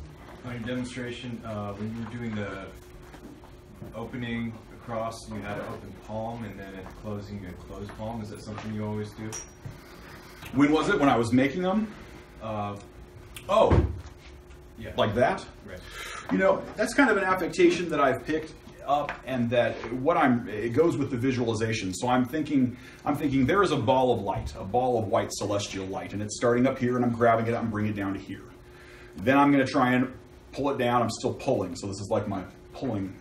on your demonstration when you were doing the opening across, you had an open palm, and then at the closing, you had closed palm. Is that something you always do?
When was it? When I was making them?
Yeah.
Like that?
Right.
You know, that's kind of an affectation that I've picked up, and that it goes with the visualization. So I'm thinking there is a ball of light, a ball of white celestial light, and it's starting up here, and I'm grabbing it up and bringing it down to here. Then I'm going to try and pull it down. I'm still pulling, so this is like my pulling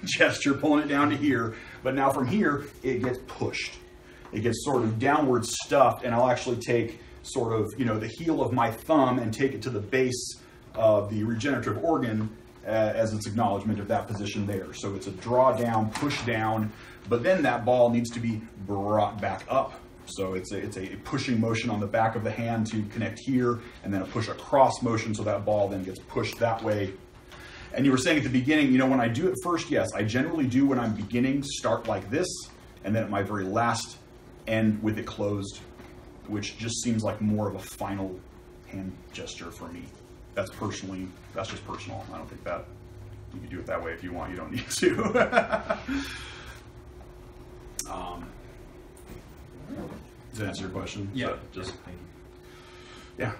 gesture, pulling it down to here. But now from here, it gets pushed. It gets sort of downward stuffed, and I'll actually take sort of, the heel of my thumb and take it to the base of the regenerative organ as its acknowledgement of that position there. So it's a draw down, push down, but then that ball needs to be brought back up. So it's a pushing motion on the back of the hand to connect here, and then a push across motion so that ball then gets pushed that way. And you were saying at the beginning, when I do it first, yes, I generally do when I'm beginning, start like this, and then at my very last end with it closed, which just seems like more of a final hand gesture for me. That's just personal. I don't think that you can do it that way if you want. You don't need to. Does that answer your question?
Yeah.
Just
thank you.
Yeah.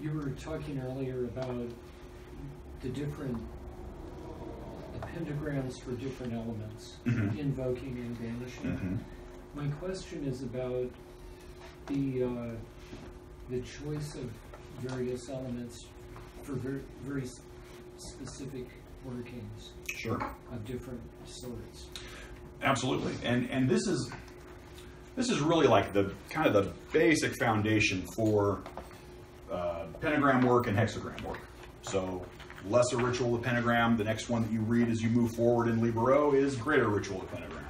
You were talking earlier about the pentagrams for different elements, invoking and banishing. My question is about the choice of various elements for very specific workings.
Sure.
Of different sorts.
Absolutely. And this is really like the kind of the basic foundation for pentagram work and hexagram work. So lesser ritual of pentagram, the next one that you read as you move forward in Libero is greater ritual of pentagram.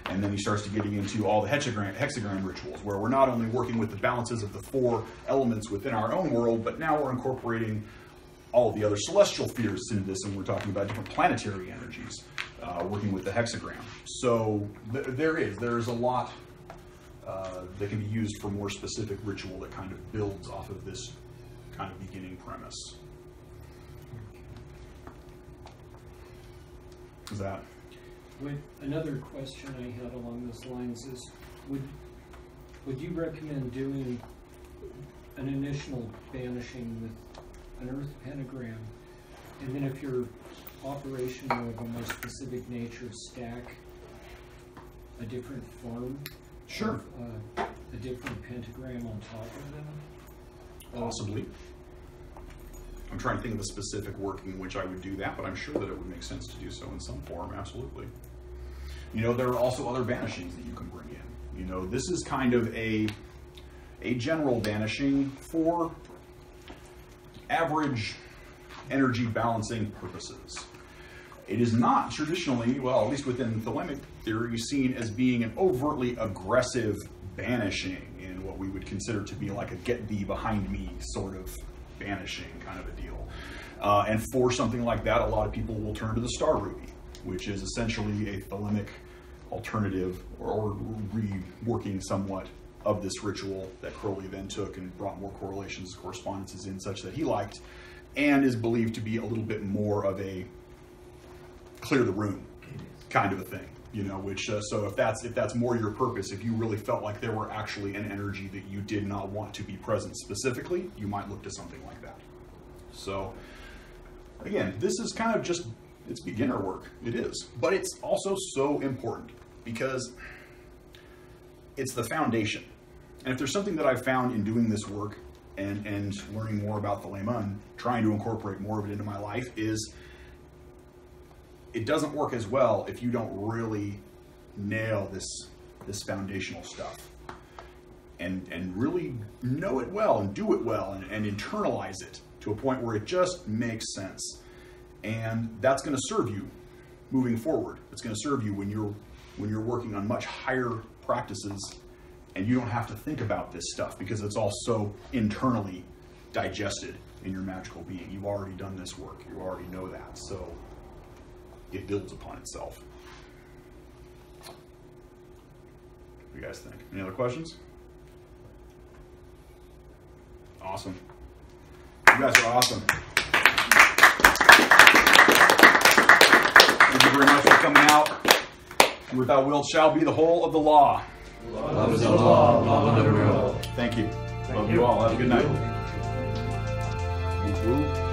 And then he starts to getting into all the hexagram rituals, where we're not only working with the balances of the 4 elements within our own world, but now we're incorporating all of the other celestial spheres into this, and we're talking about different planetary energies, working with the hexagram. So there is a lot that can be used for more specific ritual that kind of builds off of this kind of beginning premise. Is that?
Another question I had along those lines is, would you recommend doing an initial banishing with an earth pentagram, and then if you're operational of a more specific nature, stack a different form?
Sure.
Of, a different pentagram on top of them?
Possibly. I'm trying to think of a specific working in which I would do that, but I'm sure that it would make sense to do so in some form, absolutely. There are also other banishings that you can bring in. This is kind of a general banishing for average energy balancing purposes. It is not traditionally, well, at least within Thelemic theory, seen as being an overtly aggressive banishing. in what we would consider to be like a get thee behind me sort of banishing kind of a deal. And for something like that, a lot of people will turn to the Star Ruby, which is essentially a thelemic alternative or reworking somewhat of this ritual that Crowley then took and brought more correlations, correspondences in such that he liked, and is believed to be a little bit more of a clear the room kind of a thing, you know, which, so if that's more your purpose, if you really felt like there were actually an energy that you did not want to be present specifically, you might look to something like that. So again, this is kind of just, it's beginner work, it is, but it's also so important because it's the foundation. And if there's something that I've found in doing this work and learning more about the layman, trying to incorporate more of it into my life, is it doesn't work as well if you don't really nail this foundational stuff and really know it well and do it well and internalize it to a point where it just makes sense. And that's going to serve you moving forward. It's going to serve you when you're working on much higher practices and you don't have to think about this stuff because it's all so internally digested in your magical being. You've already done this work. You already know that. So it builds upon itself. What do you guys think? Any other questions? Awesome. You guys are awesome. Thank you very much for coming out. And without will shall be the whole of the law.
Love is the law, love is the will.
Thank you.
Thank
Love
you.
you all. Have a good night.
Woo-hoo.